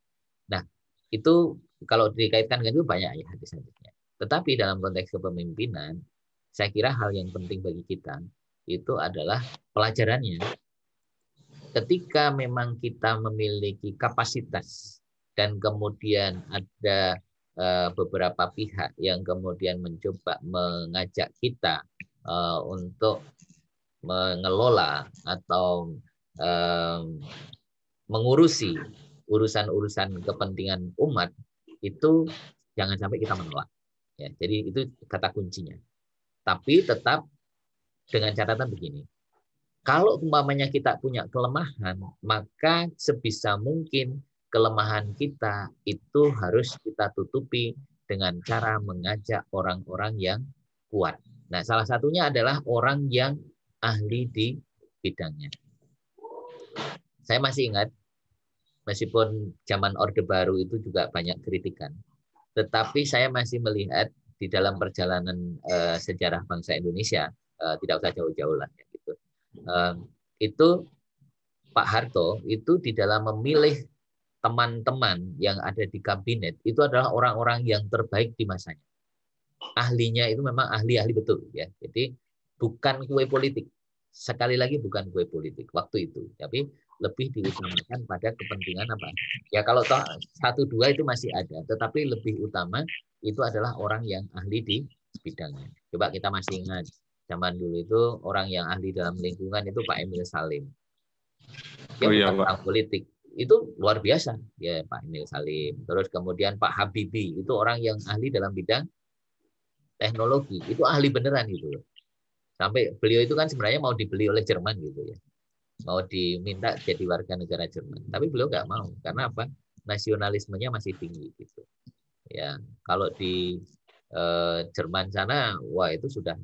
Nah, itu kalau dikaitkan dengan itu banyak ya hadis-hadisnya. Tetapi dalam konteks kepemimpinan, saya kira hal yang penting bagi kita itu adalah pelajarannya. Ketika memang kita memiliki kapasitas dan kemudian ada beberapa pihak yang kemudian mencoba mengajak kita untuk mengelola atau mengurusi urusan-urusan kepentingan umat, itu jangan sampai kita menolak. Ya, jadi itu kata kuncinya. Tapi tetap dengan catatan begini, Kalau umpamanya kita punya kelemahan, maka sebisa mungkin kelemahan kita itu harus kita tutupi dengan cara mengajak orang-orang yang kuat. Nah, salah satunya adalah orang yang ahli di bidangnya. Saya masih ingat, meskipun zaman Orde Baru itu juga banyak kritikan, tetapi saya masih melihat di dalam perjalanan sejarah bangsa Indonesia, tidak usah jauh-jauh lah, ya, gitu. Itu Pak Harto itu di dalam memilih teman-teman yang ada di kabinet itu adalah orang-orang yang terbaik di masanya. Ahlinya itu memang ahli-ahli betul, ya. Jadi bukan kue politik. Sekali lagi bukan kue politik waktu itu, tapi lebih diutamakan pada kepentingan apa? Ya kalau toh 1-2 itu masih ada, tetapi lebih utama itu adalah orang yang ahli di bidangnya. Coba kita masih ingat zaman dulu itu orang yang ahli dalam lingkungan itu Pak Emil Salim. Dia bukan orang politik, itu luar biasa ya Pak Emil Salim. Terus kemudian Pak Habibie itu orang yang ahli dalam bidang teknologi, itu ahli beneran gitu. Sampai beliau itu kan sebenarnya mau dibeli oleh Jerman gitu ya, mau diminta jadi warga negara Jerman, tapi beliau nggak mau karena apa? Nasionalismenya masih tinggi gitu. Ya kalau di Jerman sana, wah itu sudah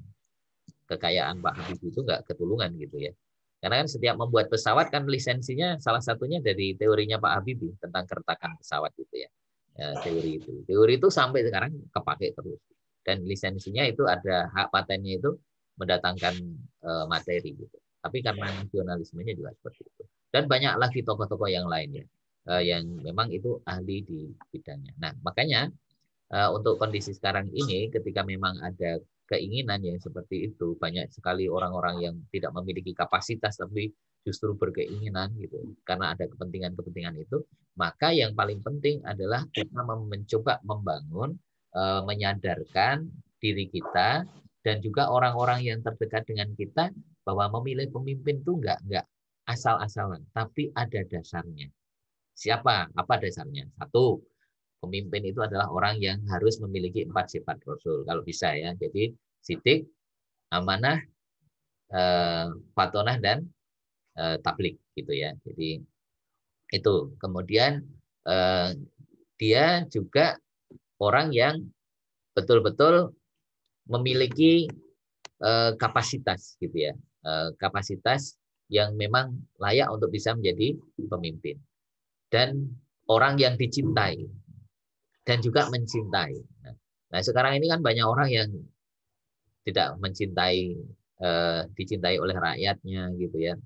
kekayaan Pak Habibie itu nggak ketulungan gitu ya. Karena kan setiap membuat pesawat kan lisensinya salah satunya dari teorinya Pak Habibie tentang keretakan pesawat gitu ya. Teori itu. Teori itu sampai sekarang kepake terus. Dan lisensinya itu ada hak patennya itu mendatangkan materi gitu. Tapi karena nasionalismenya juga seperti itu. Dan banyak lagi tokoh-tokoh yang lain ya, yang memang itu ahli di bidangnya. Nah, makanya untuk kondisi sekarang ini, ketika memang ada keinginan yang seperti itu, banyak sekali orang-orang yang tidak memiliki kapasitas tapi justru berkeinginan gitu, karena ada kepentingan-kepentingan itu, maka yang paling penting adalah kita mencoba membangun, menyadarkan diri kita dan juga orang-orang yang terdekat dengan kita bahwa memilih pemimpin itu enggak asal-asalan, tapi ada dasarnya. Siapa? Apa dasarnya? Satu, pemimpin itu adalah orang yang harus memiliki 4 sifat Rasul kalau bisa ya. Jadi sidik, amanah, fatonah dan tablik gitu ya. Jadi itu. Kemudian dia juga orang yang betul-betul memiliki kapasitas gitu ya. Kapasitas yang memang layak untuk bisa menjadi pemimpin. Dan orang yang dicintai dan juga mencintai. Nah, sekarang ini kan banyak orang yang tidak mencintai, dicintai oleh rakyatnya gitu ya,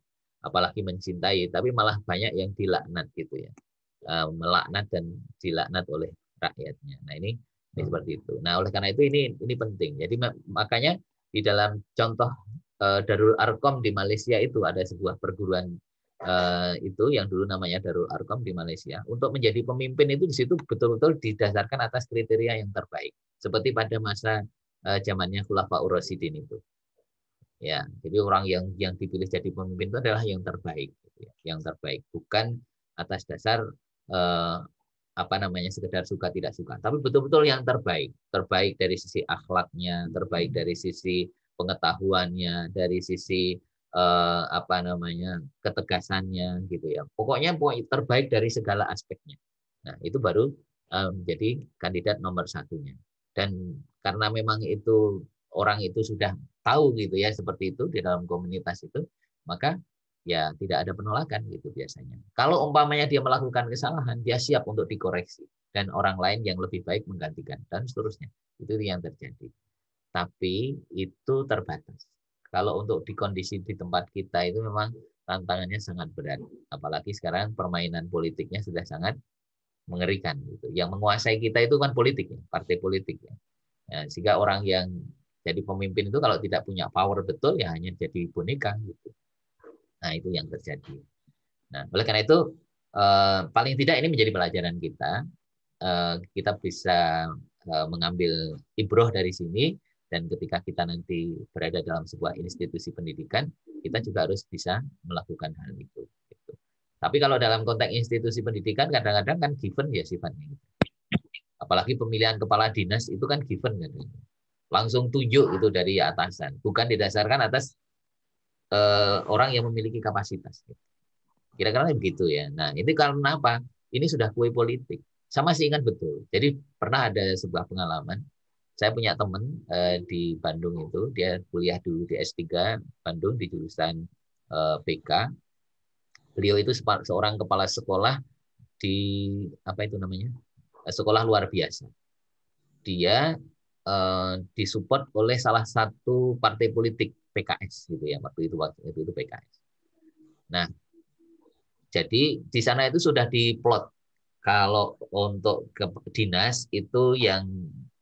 apalagi mencintai, tapi malah banyak yang dilaknat gitu ya, melaknat dan dilaknat oleh rakyatnya. Nah ini seperti itu. Nah oleh karena itu ini penting. Jadi makanya di dalam contoh Darul Arqam di Malaysia itu ada sebuah perguruan itu yang dulu namanya Darul Arqam di Malaysia. Untuk menjadi pemimpin itu di situ betul-betul didasarkan atas kriteria yang terbaik. Seperti pada masa zamannya Khulafaur Rasyidin itu. Ya, jadi orang yang dipilih jadi pemimpin itu adalah yang terbaik, gitu ya. Yang terbaik, bukan atas dasar sekedar suka tidak suka, tapi betul-betul yang terbaik. Terbaik dari sisi akhlaknya, terbaik dari sisi pengetahuannya, dari sisi ketegasannya gitu ya. Pokoknya terbaik dari segala aspeknya. Nah, itu baru menjadi kandidat nomor satunya. Dan karena memang itu orang itu sudah tahu gitu ya seperti itu di dalam komunitas itu, maka ya tidak ada penolakan gitu biasanya. Kalau umpamanya dia melakukan kesalahan, dia siap untuk dikoreksi dan orang lain yang lebih baik menggantikan dan seterusnya. Itu yang terjadi. Tapi itu terbatas. Kalau untuk di kondisi di tempat kita itu memang tantangannya sangat berat. Apalagi sekarang permainan politiknya sudah sangat mengerikan. Gitu. Yang menguasai kita itu kan politik, ya, partai politik. Ya. Ya, sehingga orang yang jadi pemimpin itu kalau tidak punya power betul ya hanya jadi boneka. Gitu. Nah itu yang terjadi. Nah oleh karena itu paling tidak ini menjadi pelajaran kita. Kita bisa mengambil ibroh dari sini. Dan ketika kita nanti berada dalam sebuah institusi pendidikan, kita juga harus bisa melakukan hal itu. Gitu. Tapi kalau dalam konteks institusi pendidikan, kadang-kadang kan given ya sifatnya. Apalagi pemilihan kepala dinas itu kan given kan. Langsung tunjuk itu dari atasan. Bukan didasarkan atas orang yang memiliki kapasitas. Kira-kira begitu ya. Nah, ini karena apa? Ini sudah kue politik. Saya masih ingat betul. Jadi pernah ada sebuah pengalaman. Saya punya teman di Bandung itu, dia kuliah dulu di S3 Bandung di jurusan PK. Beliau itu seorang kepala sekolah di apa itu namanya? Sekolah luar biasa. Dia disupport oleh salah satu partai politik PKS gitu ya, waktu itu PKS. Nah, jadi di sana itu sudah diplot kalau untuk ke dinas itu yang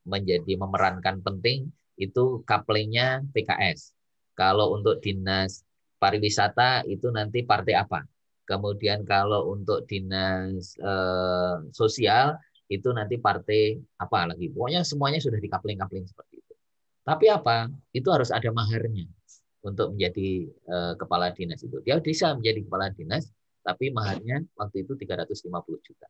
menjadi memerankan penting itu couplingnya PKS. Kalau untuk dinas pariwisata itu nanti partai apa. Kemudian kalau untuk dinas sosial itu nanti partai apa lagi. Pokoknya semuanya sudah di-coupling seperti itu. Tapi apa? Itu harus ada maharnya untuk menjadi kepala dinas itu. Dia bisa menjadi kepala dinas, tapi maharnya waktu itu 350 juta.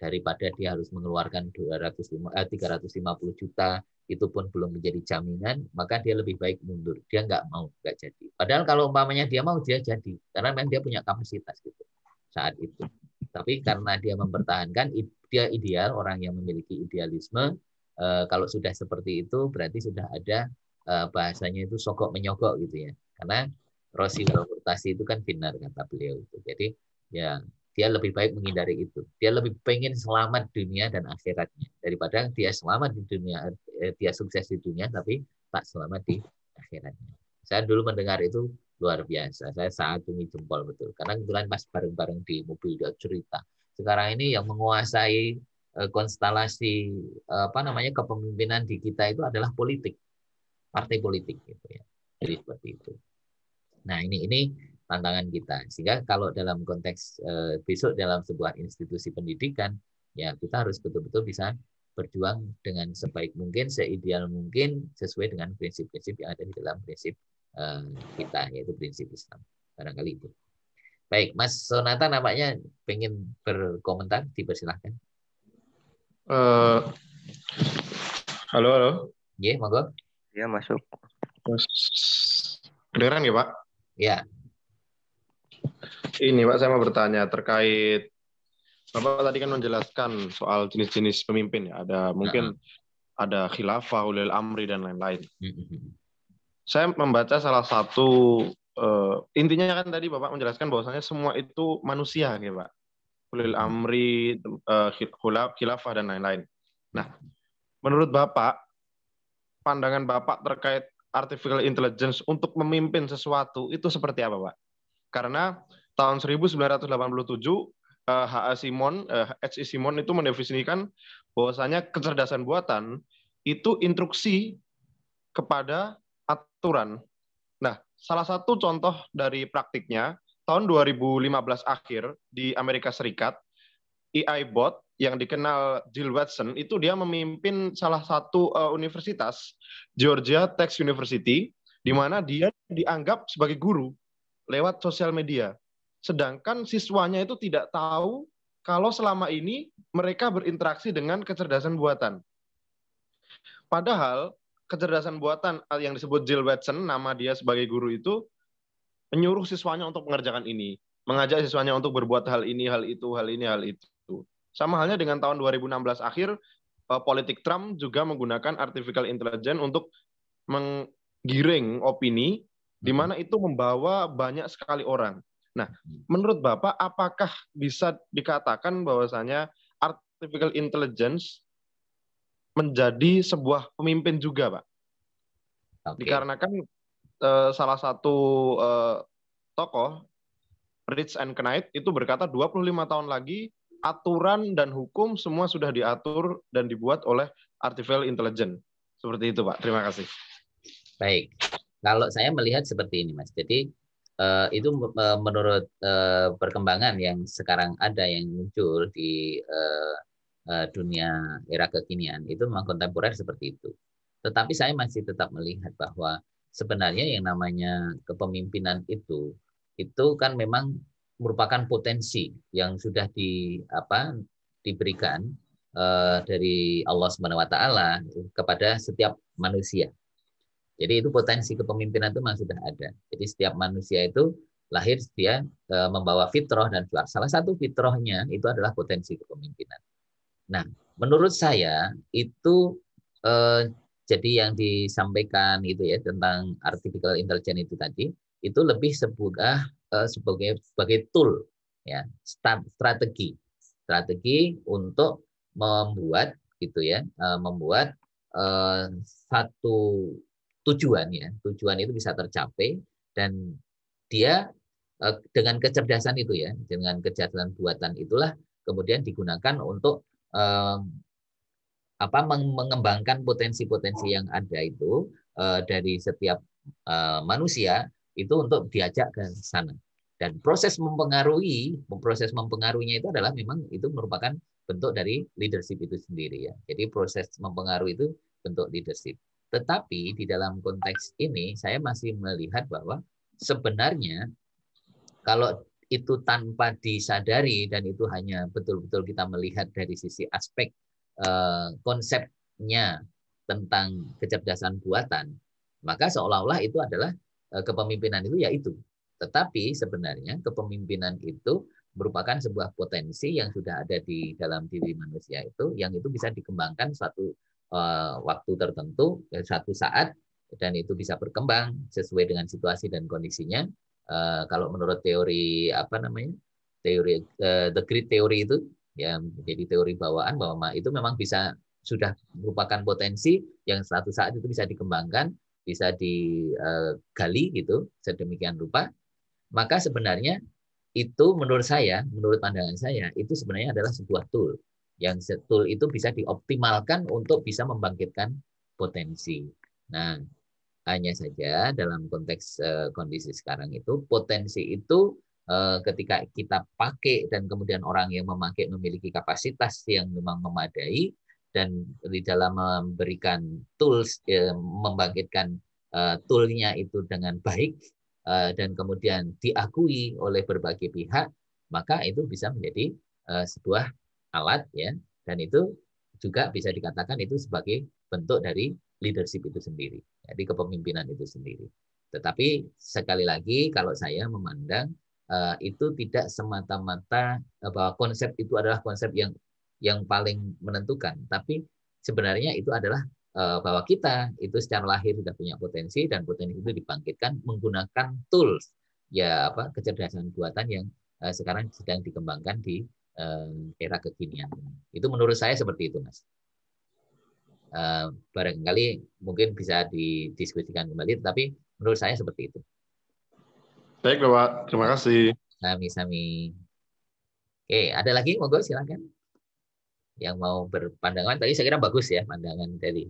Daripada dia harus mengeluarkan 350 juta, itu pun belum menjadi jaminan, maka dia lebih baik mundur. Dia nggak jadi. Padahal kalau umpamanya dia mau, dia jadi. Karena memang dia punya kapasitas gitu saat itu. Tapi karena dia mempertahankan, dia ideal, orang yang memiliki idealisme, kalau sudah seperti itu, berarti sudah ada bahasanya itu sogok menyogok gitu ya. Karena Rosi wal murtasi itu kan benar kata beliau itu. Jadi ya dia lebih baik menghindari itu. Dia lebih pengen selamat dunia dan akhiratnya daripada dia selamat di dunia, dia sukses di dunia tapi tak selamat di akhiratnya. Saya dulu mendengar itu luar biasa. Saya sangat acungi jempol betul. Karena kebetulan pas bareng-bareng di mobil dia cerita. Sekarang ini yang menguasai konstelasi kepemimpinan di kita itu adalah politik, partai politik gitu ya. Jadi seperti itu. Nah, ini tantangan kita. Sehingga kalau dalam konteks besok dalam sebuah institusi pendidikan, ya kita harus betul-betul bisa berjuang dengan sebaik mungkin, seideal mungkin, sesuai dengan prinsip-prinsip yang ada di dalam prinsip kita, yaitu prinsip Islam. Barangkali itu. Baik, Mas Sonata nampaknya pengen berkomentar, dipersilahkan. Halo. Iya, monggo. Iya, masuk. Kedengeran ya, Pak? Ya. Ini Pak, saya mau bertanya terkait Bapak tadi kan menjelaskan soal jenis-jenis pemimpin ya. Ada mungkin ada khilafah, ulil amri dan lain-lain. Saya membaca salah satu intinya kan tadi Bapak menjelaskan bahwasanya semua itu manusia ya Pak. Ulil amri, khilafah dan lain-lain. Nah, menurut Bapak, pandangan Bapak terkait artificial intelligence untuk memimpin sesuatu itu seperti apa, Pak? Karena tahun 1987 H.I. Simon itu mendefinisikan bahwasanya kecerdasan buatan itu instruksi kepada aturan. Nah, salah satu contoh dari praktiknya tahun 2015 akhir di Amerika Serikat, AI bot yang dikenal Jill Watson itu dia memimpin salah satu universitas, Georgia Tech University, di mana dia dianggap sebagai guru lewat sosial media. Sedangkan siswanya itu tidak tahu kalau selama ini mereka berinteraksi dengan kecerdasan buatan. Padahal kecerdasan buatan yang disebut Jill Watson, nama dia sebagai guru itu, menyuruh siswanya untuk mengerjakan ini, mengajak siswanya untuk berbuat hal ini, hal itu, hal ini, hal itu. Sama halnya dengan tahun 2016 akhir, politik Trump juga menggunakan artificial intelligence untuk menggiring opini, di mana itu membawa banyak sekali orang. Nah, menurut Bapak, apakah bisa dikatakan bahwasanya artificial intelligence menjadi sebuah pemimpin juga, Pak? Okay. Dikarenakan salah satu tokoh, Rich and Knight, itu berkata 25 tahun lagi, aturan dan hukum semua sudah diatur dan dibuat oleh artificial intelligence. Seperti itu, Pak. Terima kasih. Baik. Kalau saya melihat seperti ini, Mas. Jadi itu menurut perkembangan yang sekarang ada yang muncul di dunia era kekinian, itu memang kontemporer seperti itu. Tetapi saya masih tetap melihat bahwa sebenarnya yang namanya kepemimpinan itu kan memang merupakan potensi yang sudah diberikan dari Allah SWT kepada setiap manusia. Jadi itu potensi kepemimpinan itu memang sudah ada. Jadi setiap manusia itu lahir dia membawa fitrah, dan salah satu fitrahnya itu adalah potensi kepemimpinan. Nah, menurut saya itu jadi yang disampaikan itu ya tentang artificial intelligence itu tadi itu lebih sebagai tool ya, strategi untuk membuat gitu ya, membuat satu tujuan ya, tujuan itu bisa tercapai, dan dia dengan kecerdasan itu ya, dengan kecerdasan buatan itulah kemudian digunakan untuk mengembangkan potensi-potensi yang ada itu dari setiap manusia itu untuk diajak ke sana. Dan proses mempengaruhinya itu adalah memang itu merupakan bentuk dari leadership itu sendiri ya. Jadi proses mempengaruhi itu bentuk leadership. Tetapi di dalam konteks ini saya masih melihat bahwa sebenarnya kalau itu tanpa disadari dan itu hanya betul-betul kita melihat dari sisi aspek konsepnya tentang kecerdasan buatan, maka seolah-olah itu adalah kepemimpinan itu yaitu. Tetapi sebenarnya kepemimpinan itu merupakan sebuah potensi yang sudah ada di dalam diri manusia itu, yang itu bisa dikembangkan suatu waktu tertentu, suatu saat, dan itu bisa berkembang sesuai dengan situasi dan kondisinya. Kalau menurut teori teori the Great Theory itu ya, menjadi teori bawaan bahwa itu memang bisa sudah merupakan potensi yang suatu saat itu bisa dikembangkan, bisa digali gitu sedemikian rupa. Maka sebenarnya itu menurut pandangan saya itu sebenarnya adalah sebuah tool. Yang tool itu bisa dioptimalkan untuk bisa membangkitkan potensi. Nah, hanya saja dalam konteks kondisi sekarang itu potensi itu ketika kita pakai dan kemudian orang yang memakai memiliki kapasitas yang memang memadai dan di dalam memberikan tools membangkitkan toolnya itu dengan baik dan kemudian diakui oleh berbagai pihak, maka itu bisa menjadi sebuah alat ya, dan itu juga bisa dikatakan itu sebagai bentuk dari leadership itu sendiri, jadi kepemimpinan itu sendiri. Tetapi sekali lagi kalau saya memandang itu tidak semata-mata bahwa konsep itu adalah konsep yang paling menentukan, tapi sebenarnya itu adalah bahwa kita itu secara lahir sudah punya potensi dan potensi itu dibangkitkan menggunakan tools ya kecerdasan buatan yang sekarang sedang dikembangkan di era kekinian. Itu menurut saya seperti itu, Mas. Barangkali mungkin bisa didiskusikan kembali, tapi menurut saya seperti itu. Baik, Bapak. Terima kasih. Sami-sami. Oke, ada lagi? Monggo silakan. Yang mau berpandangan tadi saya kira bagus ya pandangan dari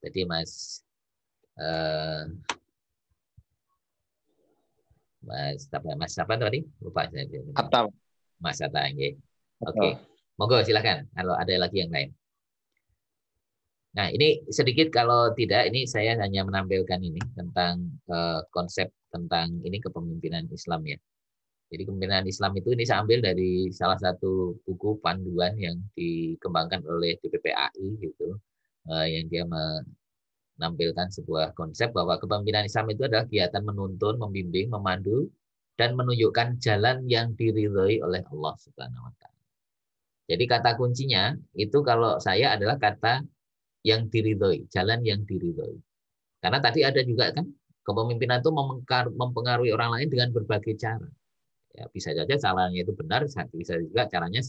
tadi Mas apa tadi? Lupa saya. Atta. Mas Atta, nggih. Oke. Monggo silakan kalau ada lagi yang lain. Nah, ini sedikit kalau tidak ini saya hanya menampilkan ini tentang konsep tentang ini kepemimpinan Islam ya. Jadi kepemimpinan Islam itu ini saya ambil dari salah satu buku panduan yang dikembangkan oleh DPPAI gitu, yang dia menampilkan sebuah konsep bahwa kepemimpinan Islam itu adalah kegiatan menuntun, membimbing, memandu, dan menunjukkan jalan yang diridhoi oleh Allah Subhanahu wa Ta'ala. Jadi kata kuncinya itu kalau saya adalah kata yang diridhoi, jalan yang diridhoi. Karena tadi ada juga kan kepemimpinan itu mempengaruhi orang lain dengan berbagai cara. Ya, bisa saja caranya itu benar, bisa juga caranya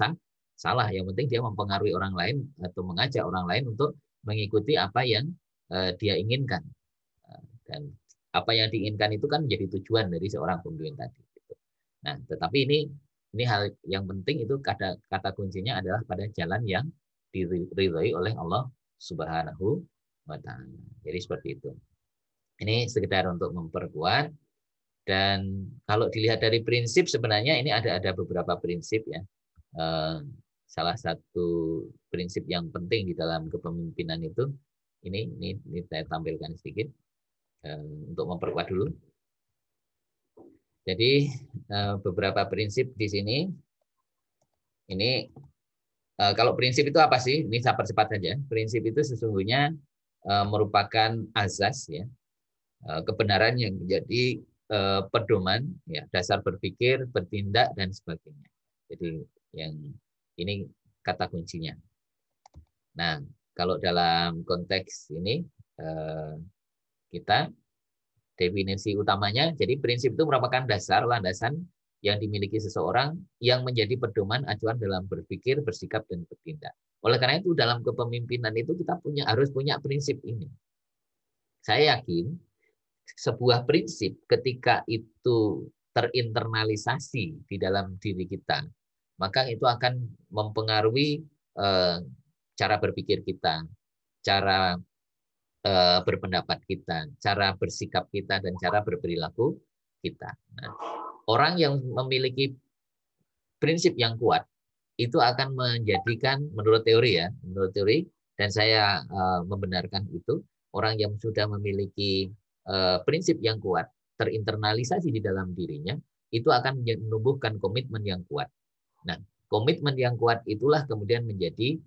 salah. Yang penting dia mempengaruhi orang lain atau mengajak orang lain untuk mengikuti apa yang dia inginkan. Dan apa yang diinginkan itu kan menjadi tujuan dari seorang pemimpin tadi. Nah, tetapi ini hal yang penting itu kata kuncinya adalah pada jalan yang diridhoi oleh Allah Subhanahu wa Ta'ala. Jadi seperti itu. Ini sekedar untuk memperkuat. Dan kalau dilihat dari prinsip sebenarnya ini ada beberapa prinsip ya. Salah satu prinsip yang penting di dalam kepemimpinan itu ini saya tampilkan sedikit untuk memperkuat dulu. Jadi beberapa prinsip di sini. Ini kalau prinsip itu apa sih? Ini saya percepat saja. Prinsip itu sesungguhnya merupakan azas ya, kebenaran yang menjadi pedoman ya, dasar berpikir, bertindak dan sebagainya. Jadi yang ini kata kuncinya. Nah, kalau dalam konteks ini kita definisi utamanya, jadi prinsip itu merupakan dasar, landasan yang dimiliki seseorang yang menjadi pedoman acuan dalam berpikir, bersikap dan bertindak. Oleh karena itu dalam kepemimpinan itu kita harus punya prinsip ini. Saya yakin sebuah prinsip ketika itu terinternalisasi di dalam diri kita, maka itu akan mempengaruhi cara berpikir kita, cara berpendapat kita, cara bersikap kita, dan cara berperilaku kita. Nah, orang yang memiliki prinsip yang kuat itu akan menjadikan, menurut teori, dan saya membenarkan itu, orang yang sudah memiliki prinsip yang kuat, terinternalisasi di dalam dirinya, itu akan menumbuhkan komitmen yang kuat. Nah, komitmen yang kuat itulah kemudian menjadi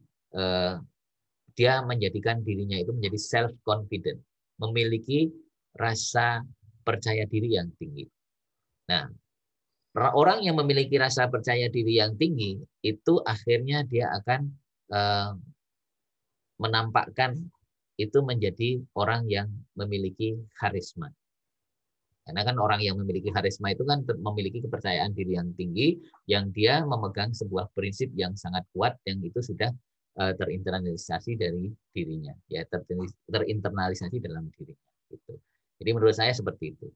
dia menjadikan dirinya itu menjadi self-confident, memiliki rasa percaya diri yang tinggi. Nah, orang yang memiliki rasa percaya diri yang tinggi, itu akhirnya dia akan menampakkan itu menjadi orang yang memiliki karisma. Karena kan orang yang memiliki karisma itu kan memiliki kepercayaan diri yang tinggi, yang dia memegang sebuah prinsip yang sangat kuat, yang itu sudah terinternalisasi dari dirinya, ya terinternalisasi dalam dirinya. Gitu. Jadi menurut saya seperti itu.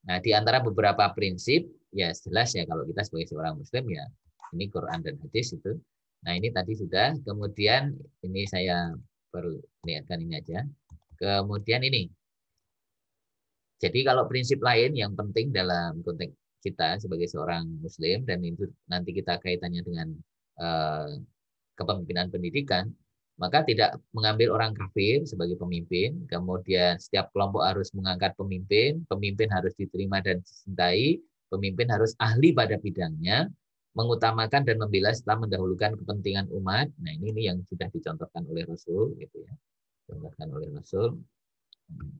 Nah, di antara beberapa prinsip, ya jelas ya kalau kita sebagai seorang Muslim ya ini Quran dan hadis itu. Nah ini tadi sudah. Kemudian ini saya perlihatkan ini aja. Kemudian ini. Jadi kalau prinsip lain yang penting dalam konteks kita sebagai seorang Muslim, dan itu nanti kita kaitannya dengan kepemimpinan pendidikan, maka tidak mengambil orang kafir sebagai pemimpin, kemudian setiap kelompok harus mengangkat pemimpin, pemimpin harus diterima dan dicintai, pemimpin harus ahli pada bidangnya, mengutamakan dan membela setelah mendahulukan kepentingan umat. Nah ini yang sudah dicontohkan oleh Rasul, gitu ya, dicontohkan oleh Rasul.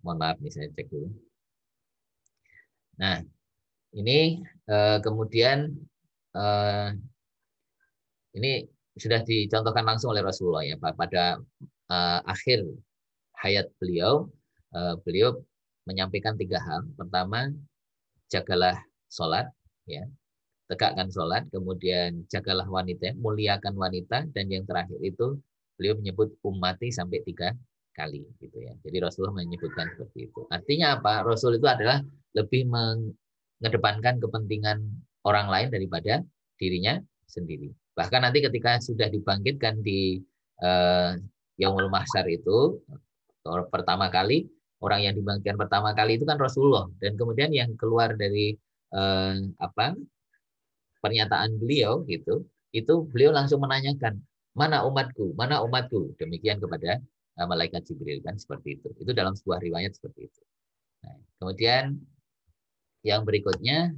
Mohon maaf nih saya cek dulu. Nah ini kemudian ini sudah dicontohkan langsung oleh Rasulullah ya, pada akhir hayat beliau, beliau menyampaikan 3 hal. Pertama, jagalah sholat, ya, tegakkan sholat. Kemudian jagalah wanita, muliakan wanita, dan yang terakhir itu beliau menyebut ummati sampai 3 kali, gitu ya. Jadi Rasulullah menyebutkan seperti itu. Artinya apa? Rasul itu adalah lebih mengedepankan kepentingan orang lain daripada dirinya sendiri. Bahkan nanti ketika sudah dibangkitkan di Yaumul Mahsyar itu, pertama kali, orang yang dibangkitkan pertama kali itu kan Rasulullah. Dan kemudian yang keluar dari pernyataan beliau gitu, itu beliau langsung menanyakan, mana umatku, mana umatku. Demikian kepada malaikat Jibril, kan seperti itu. Itu dalam sebuah riwayat seperti itu. Nah, kemudian yang berikutnya,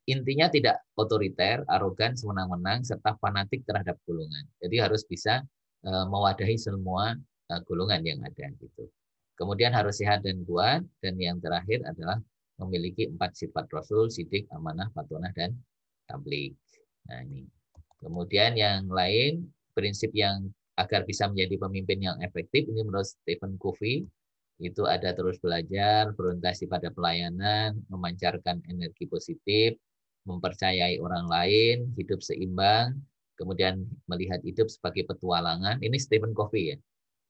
intinya tidak otoriter, arogan, sewenang-wenang, serta fanatik terhadap golongan. Jadi harus bisa mewadahi semua golongan yang ada gitu. Kemudian harus sehat dan kuat, dan yang terakhir adalah memiliki 4 sifat Rasul: sidik, amanah, fatonah, dan tabligh. Nah ini. Kemudian yang lain, prinsip yang agar bisa menjadi pemimpin yang efektif, ini menurut Stephen Covey, itu ada terus belajar, berorientasi pada pelayanan, memancarkan energi positif, mempercayai orang lain, hidup seimbang, kemudian melihat hidup sebagai petualangan. Ini Stephen Covey ya.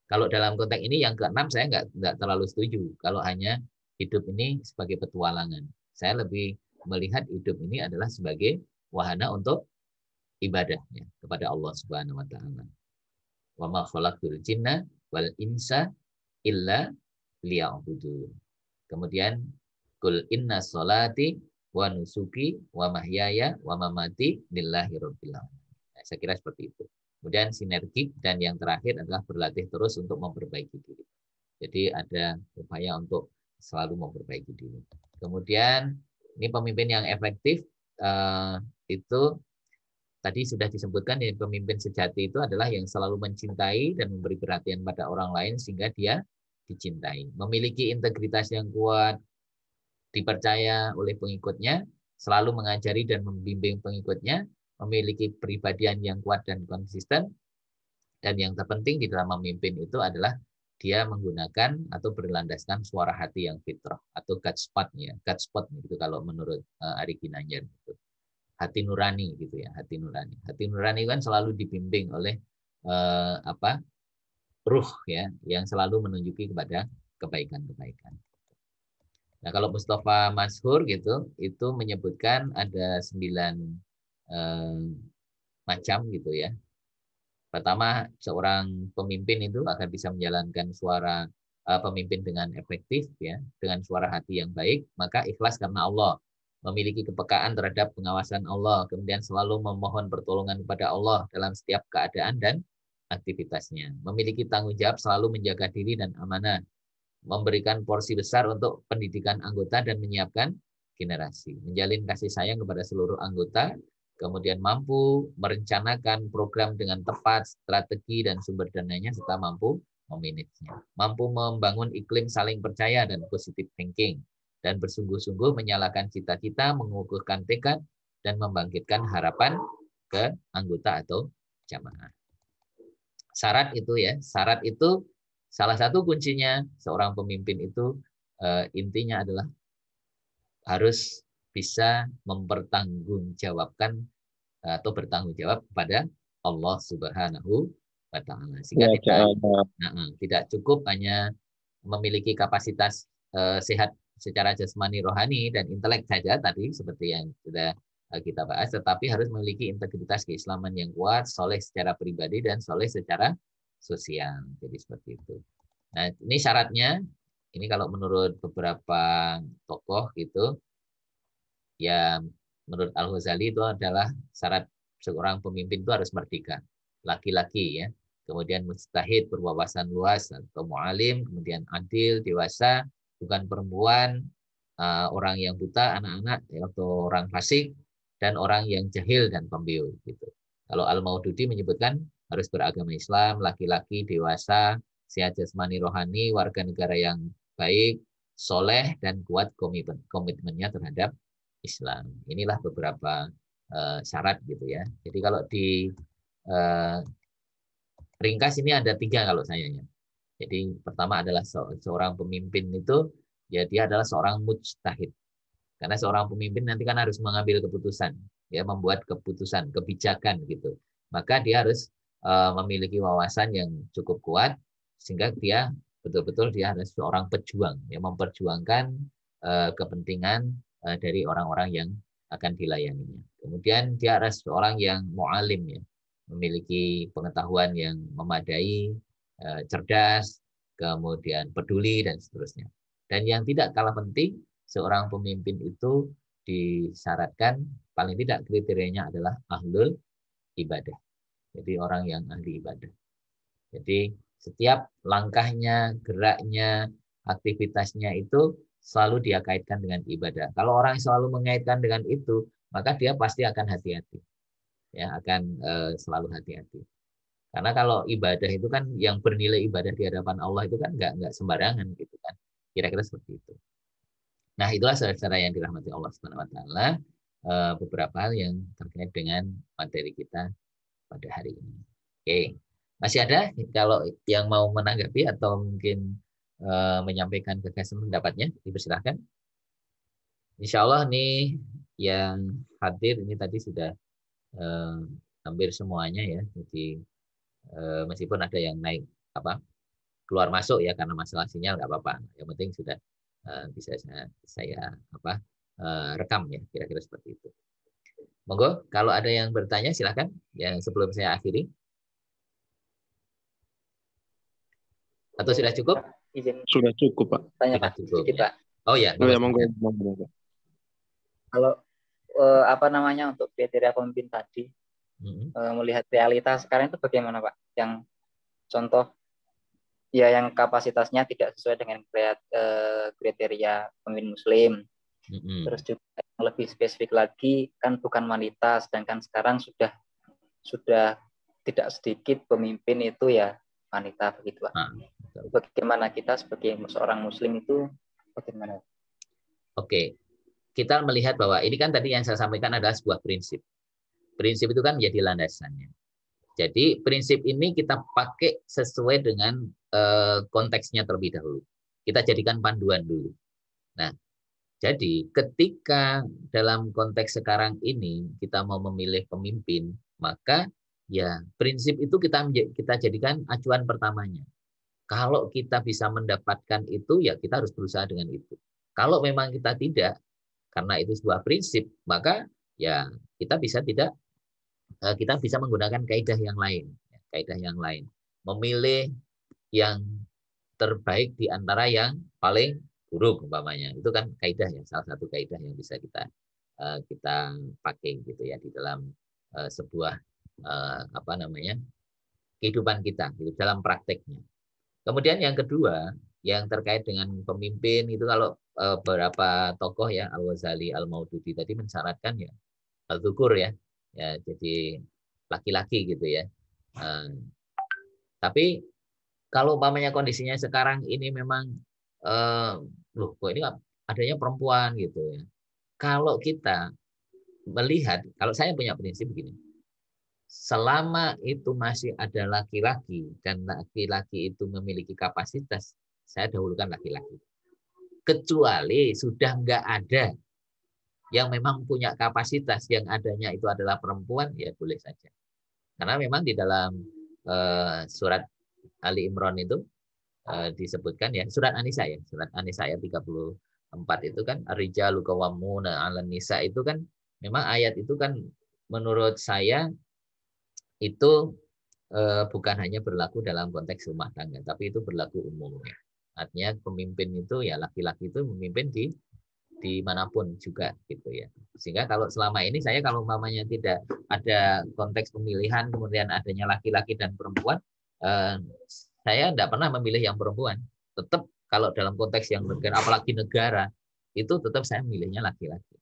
Kalau dalam konteks ini yang ke-6 saya nggak terlalu setuju. Kalau hanya hidup ini sebagai petualangan, saya lebih melihat hidup ini adalah sebagai wahana untuk ibadahnya kepada Allah Subhanahu Wa Taala. Wa ma khalaqtul jinna wal insa illa liya'budu. Kemudian kul inna sholati wa nusuki wa mahyaya wa mamati lillahi rabbil alamin. Nah, saya kira seperti itu. Kemudian sinergik, dan yang terakhir adalah berlatih terus untuk memperbaiki diri. Jadi ada upaya untuk selalu memperbaiki diri. Kemudian ini pemimpin yang efektif itu tadi sudah disebutkan ya, pemimpin sejati itu adalah yang selalu mencintai dan memberi perhatian pada orang lain sehingga dia dicintai. Memiliki integritas yang kuat, dipercaya oleh pengikutnya, selalu mengajari dan membimbing pengikutnya, memiliki pribadian yang kuat dan konsisten, dan yang terpenting di dalam memimpin itu adalah dia menggunakan atau berlandaskan suara hati yang fitrah atau God spot gitu kalau menurut Ari Ginanjar gitu. Hati nurani gitu ya, hati nurani. Hati nurani kan selalu dibimbing oleh ruh ya, yang selalu menunjuki kepada kebaikan-kebaikan. Nah, kalau Mustafa Mashur gitu, itu menyebutkan ada 9 macam gitu ya. Pertama, seorang pemimpin itu akan bisa menjalankan suara pemimpin dengan efektif ya, dengan suara hati yang baik, maka ikhlas karena Allah, memiliki kepekaan terhadap pengawasan Allah, kemudian selalu memohon pertolongan kepada Allah dalam setiap keadaan dan aktivitasnya. Memiliki tanggung jawab selalu menjaga diri dan amanah, memberikan porsi besar untuk pendidikan anggota dan menyiapkan generasi, menjalin kasih sayang kepada seluruh anggota, kemudian mampu merencanakan program dengan tepat, strategi dan sumber dananya, serta mampu memanagenya. Mampu membangun iklim saling percaya dan positive thinking, dan bersungguh-sungguh menyalakan cita-cita, mengukuhkan tekad, dan membangkitkan harapan ke anggota atau jamaah. Syarat itu ya, syarat itu salah satu kuncinya seorang pemimpin itu intinya adalah harus bisa mempertanggungjawabkan atau bertanggung jawab kepada Allah Subhanahu wa Ta'ala. Sehingga tidak cukup hanya memiliki kapasitas sehat secara jasmani, rohani, dan intelek saja tadi seperti yang sudah kita bahas, tetapi harus memiliki integritas keislaman yang kuat, soleh secara pribadi dan soleh secara sosial. Jadi seperti itu. Nah, ini syaratnya. Ini kalau menurut beberapa tokoh gitu, ya menurut Al-Ghazali itu adalah syarat seorang pemimpin itu harus merdeka, laki-laki ya, kemudian mujtahid, berwawasan luas atau mu'alim, kemudian adil, dewasa, bukan perempuan, orang yang buta, anak-anak atau orang fasik, dan orang yang jahil dan pembiul gitu. Kalau Al-Maududi menyebutkan harus beragama Islam, laki-laki, dewasa, sehat jasmani rohani, warga negara yang baik, soleh, dan kuat komitmennya terhadap Islam. Inilah beberapa syarat gitu ya. Jadi kalau di ringkas ini ada 3 kalau saya ya. Jadi pertama adalah seorang pemimpin itu ya dia adalah seorang mujtahid. Karena seorang pemimpin nanti kan harus mengambil keputusan, ya membuat keputusan, kebijakan gitu. Maka dia harus memiliki wawasan yang cukup kuat sehingga dia betul-betul dia adalah seorang pejuang, yang memperjuangkan kepentingan dari orang-orang yang akan dilayaninya. Kemudian dia adalah seorang yang mu'alim ya, memiliki pengetahuan yang memadai, cerdas, kemudian peduli dan seterusnya. Dan yang tidak kalah penting, seorang pemimpin itu disyaratkan paling tidak kriterianya adalah ahlul ibadah. Jadi orang yang ahli ibadah. Jadi setiap langkahnya, geraknya, aktivitasnya itu selalu dia kaitkan dengan ibadah. Kalau orang selalu mengaitkan dengan itu, maka dia pasti akan hati-hati. Ya, akan selalu hati-hati. Karena kalau ibadah itu kan yang bernilai ibadah di hadapan Allah itu kan nggak sembarangan gitu kan. Kira-kira seperti itu. Nah, itulah saudara-saudara yang dirahmati Allah Subhanahu wa taala, beberapa hal yang terkait dengan materi kita pada hari ini. Oke. Masih ada kalau yang mau menanggapi atau mungkin menyampaikan gagasan pendapatnya, dipersilahkan. Insya Allah nih yang hadir ini tadi sudah hampir semuanya ya. Jadi meskipun ada yang naik keluar masuk ya karena masalah sinyal nggak apa-apa. Yang penting sudah bisa saya rekam ya, kira-kira seperti itu. Monggo kalau ada yang bertanya silahkan. Yang sebelum saya akhiri. Atau sudah cukup? Sudah cukup, Pak. Tanya Pak. Cukup, sedikit, ya. Pak. Oh ya. Monggo. Kalau untuk kriteria pemimpin tadi, melihat realitas sekarang itu bagaimana Pak? Yang contoh ya yang kapasitasnya tidak sesuai dengan kriteria pemimpin Muslim. Terus juga yang lebih spesifik lagi kan bukan wanita, sedangkan sekarang sudah sudah tidak sedikit pemimpin itu ya wanita begitu Pak. Bagaimana kita sebagai seorang muslim itu bagaimana? Oke. Kita melihat bahwa ini kan tadi yang saya sampaikan adalah sebuah prinsip. Prinsip itu kan menjadi landasannya. Jadi prinsip ini kita pakai sesuai dengan konteksnya terlebih dahulu. Kita jadikan panduan dulu. Nah, jadi ketika dalam konteks sekarang ini kita mau memilih pemimpin, maka ya prinsip itu kita jadikan acuan pertamanya. Kalau kita bisa mendapatkan itu, ya kita harus berusaha dengan itu. Kalau memang kita tidak, karena itu sebuah prinsip, maka ya kita bisa menggunakan kaidah yang lain, memilih yang terbaik di antara yang paling buruk umpamanya. Itu kan kaidah ya, salah satu kaidah yang bisa kita pakai gitu ya di dalam sebuah kehidupan kita gitu, dalam prakteknya. Kemudian yang kedua, yang terkait dengan pemimpin itu kalau beberapa tokoh ya, Al-Ghazali, Al-Maududi tadi mensyaratkan ya al-dzukur ya, jadi laki-laki gitu ya. Tapi kalau umpamanya kondisinya sekarang ini memang kok ini adanya perempuan gitu ya. Kalau kita melihat, kalau saya punya prinsip begini, selama itu masih ada laki-laki dan laki-laki itu memiliki kapasitas, saya dahulukan laki-laki. Kecuali sudah nggak ada yang memang punya kapasitas, yang adanya itu adalah perempuan, ya boleh saja. Karena memang di dalam surat Ali Imran itu disebutkan ya, surat An-Nisa ya, surat An-Nisa ayat 34 itu kan ar-rijalu qawwamuna 'alan nisa, itu kan memang ayat itu kan menurut saya itu bukan hanya berlaku dalam konteks rumah tangga, tapi itu berlaku umumnya. Artinya pemimpin itu ya laki-laki itu memimpin di manapun juga gitu ya. Sehingga kalau selama ini saya kalau umpamanya tidak ada konteks pemilihan kemudian adanya laki-laki dan perempuan, saya tidak pernah memilih yang perempuan. Tetap kalau dalam konteks yang negara, apalagi negara, itu tetap saya memilihnya laki-laki.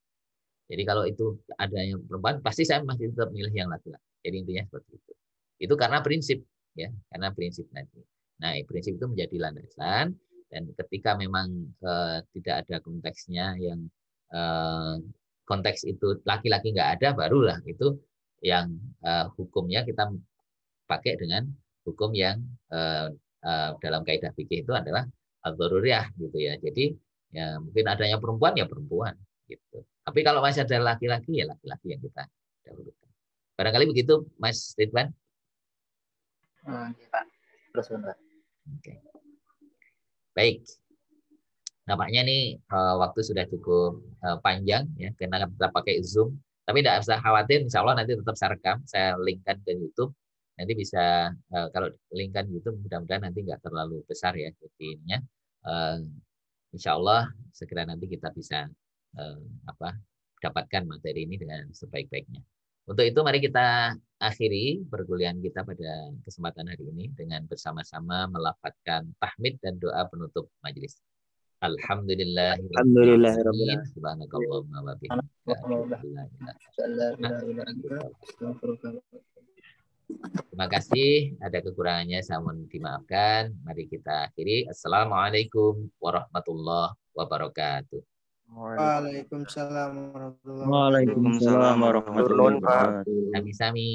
Jadi kalau itu ada yang perempuan, pasti saya masih tetap milih yang laki-laki. Jadi intinya seperti itu. Itu karena prinsip ya, karena prinsip tadi. Nah, prinsip itu menjadi landasan, dan ketika memang tidak ada konteksnya yang konteks itu laki-laki nggak ada, barulah itu yang hukumnya kita pakai dengan hukum yang dalam kaidah fikih itu adalah al-daruriyah gitu ya. Jadi ya mungkin adanya perempuan ya perempuan gitu. Tapi kalau masih ada laki-laki ya laki-laki yang kita dahulukan. Barangkali begitu Mas Ridwan. Terus benar. Oke. Baik. Nampaknya nih waktu sudah cukup panjang ya, karena kita pakai Zoom. Tapi tidak usah khawatir, insya Allah nanti tetap saya rekam, saya linkkan ke YouTube. Nanti bisa kalau linkkan YouTube mudah-mudahan nanti nggak terlalu besar ya jadinya. Insya Allah segera nanti kita bisa dapatkan materi ini dengan sebaik-baiknya. Untuk itu mari kita akhiri perkuliahan kita pada kesempatan hari ini dengan bersama-sama melafadzkan tahmid dan doa penutup majelis. Alhamdulillahirrahmanirrahim. Subhanakallahumma wa bihamdika. Terima kasih. Ada kekurangannya saya mohon dimaafkan. Mari kita akhiri. Assalamualaikum warahmatullahi wabarakatuh. Waalaikumsalam warahmatullahi wabarakatuh. Waalaikumsalam warahmatullahi wabarakatuh. Sami-sami.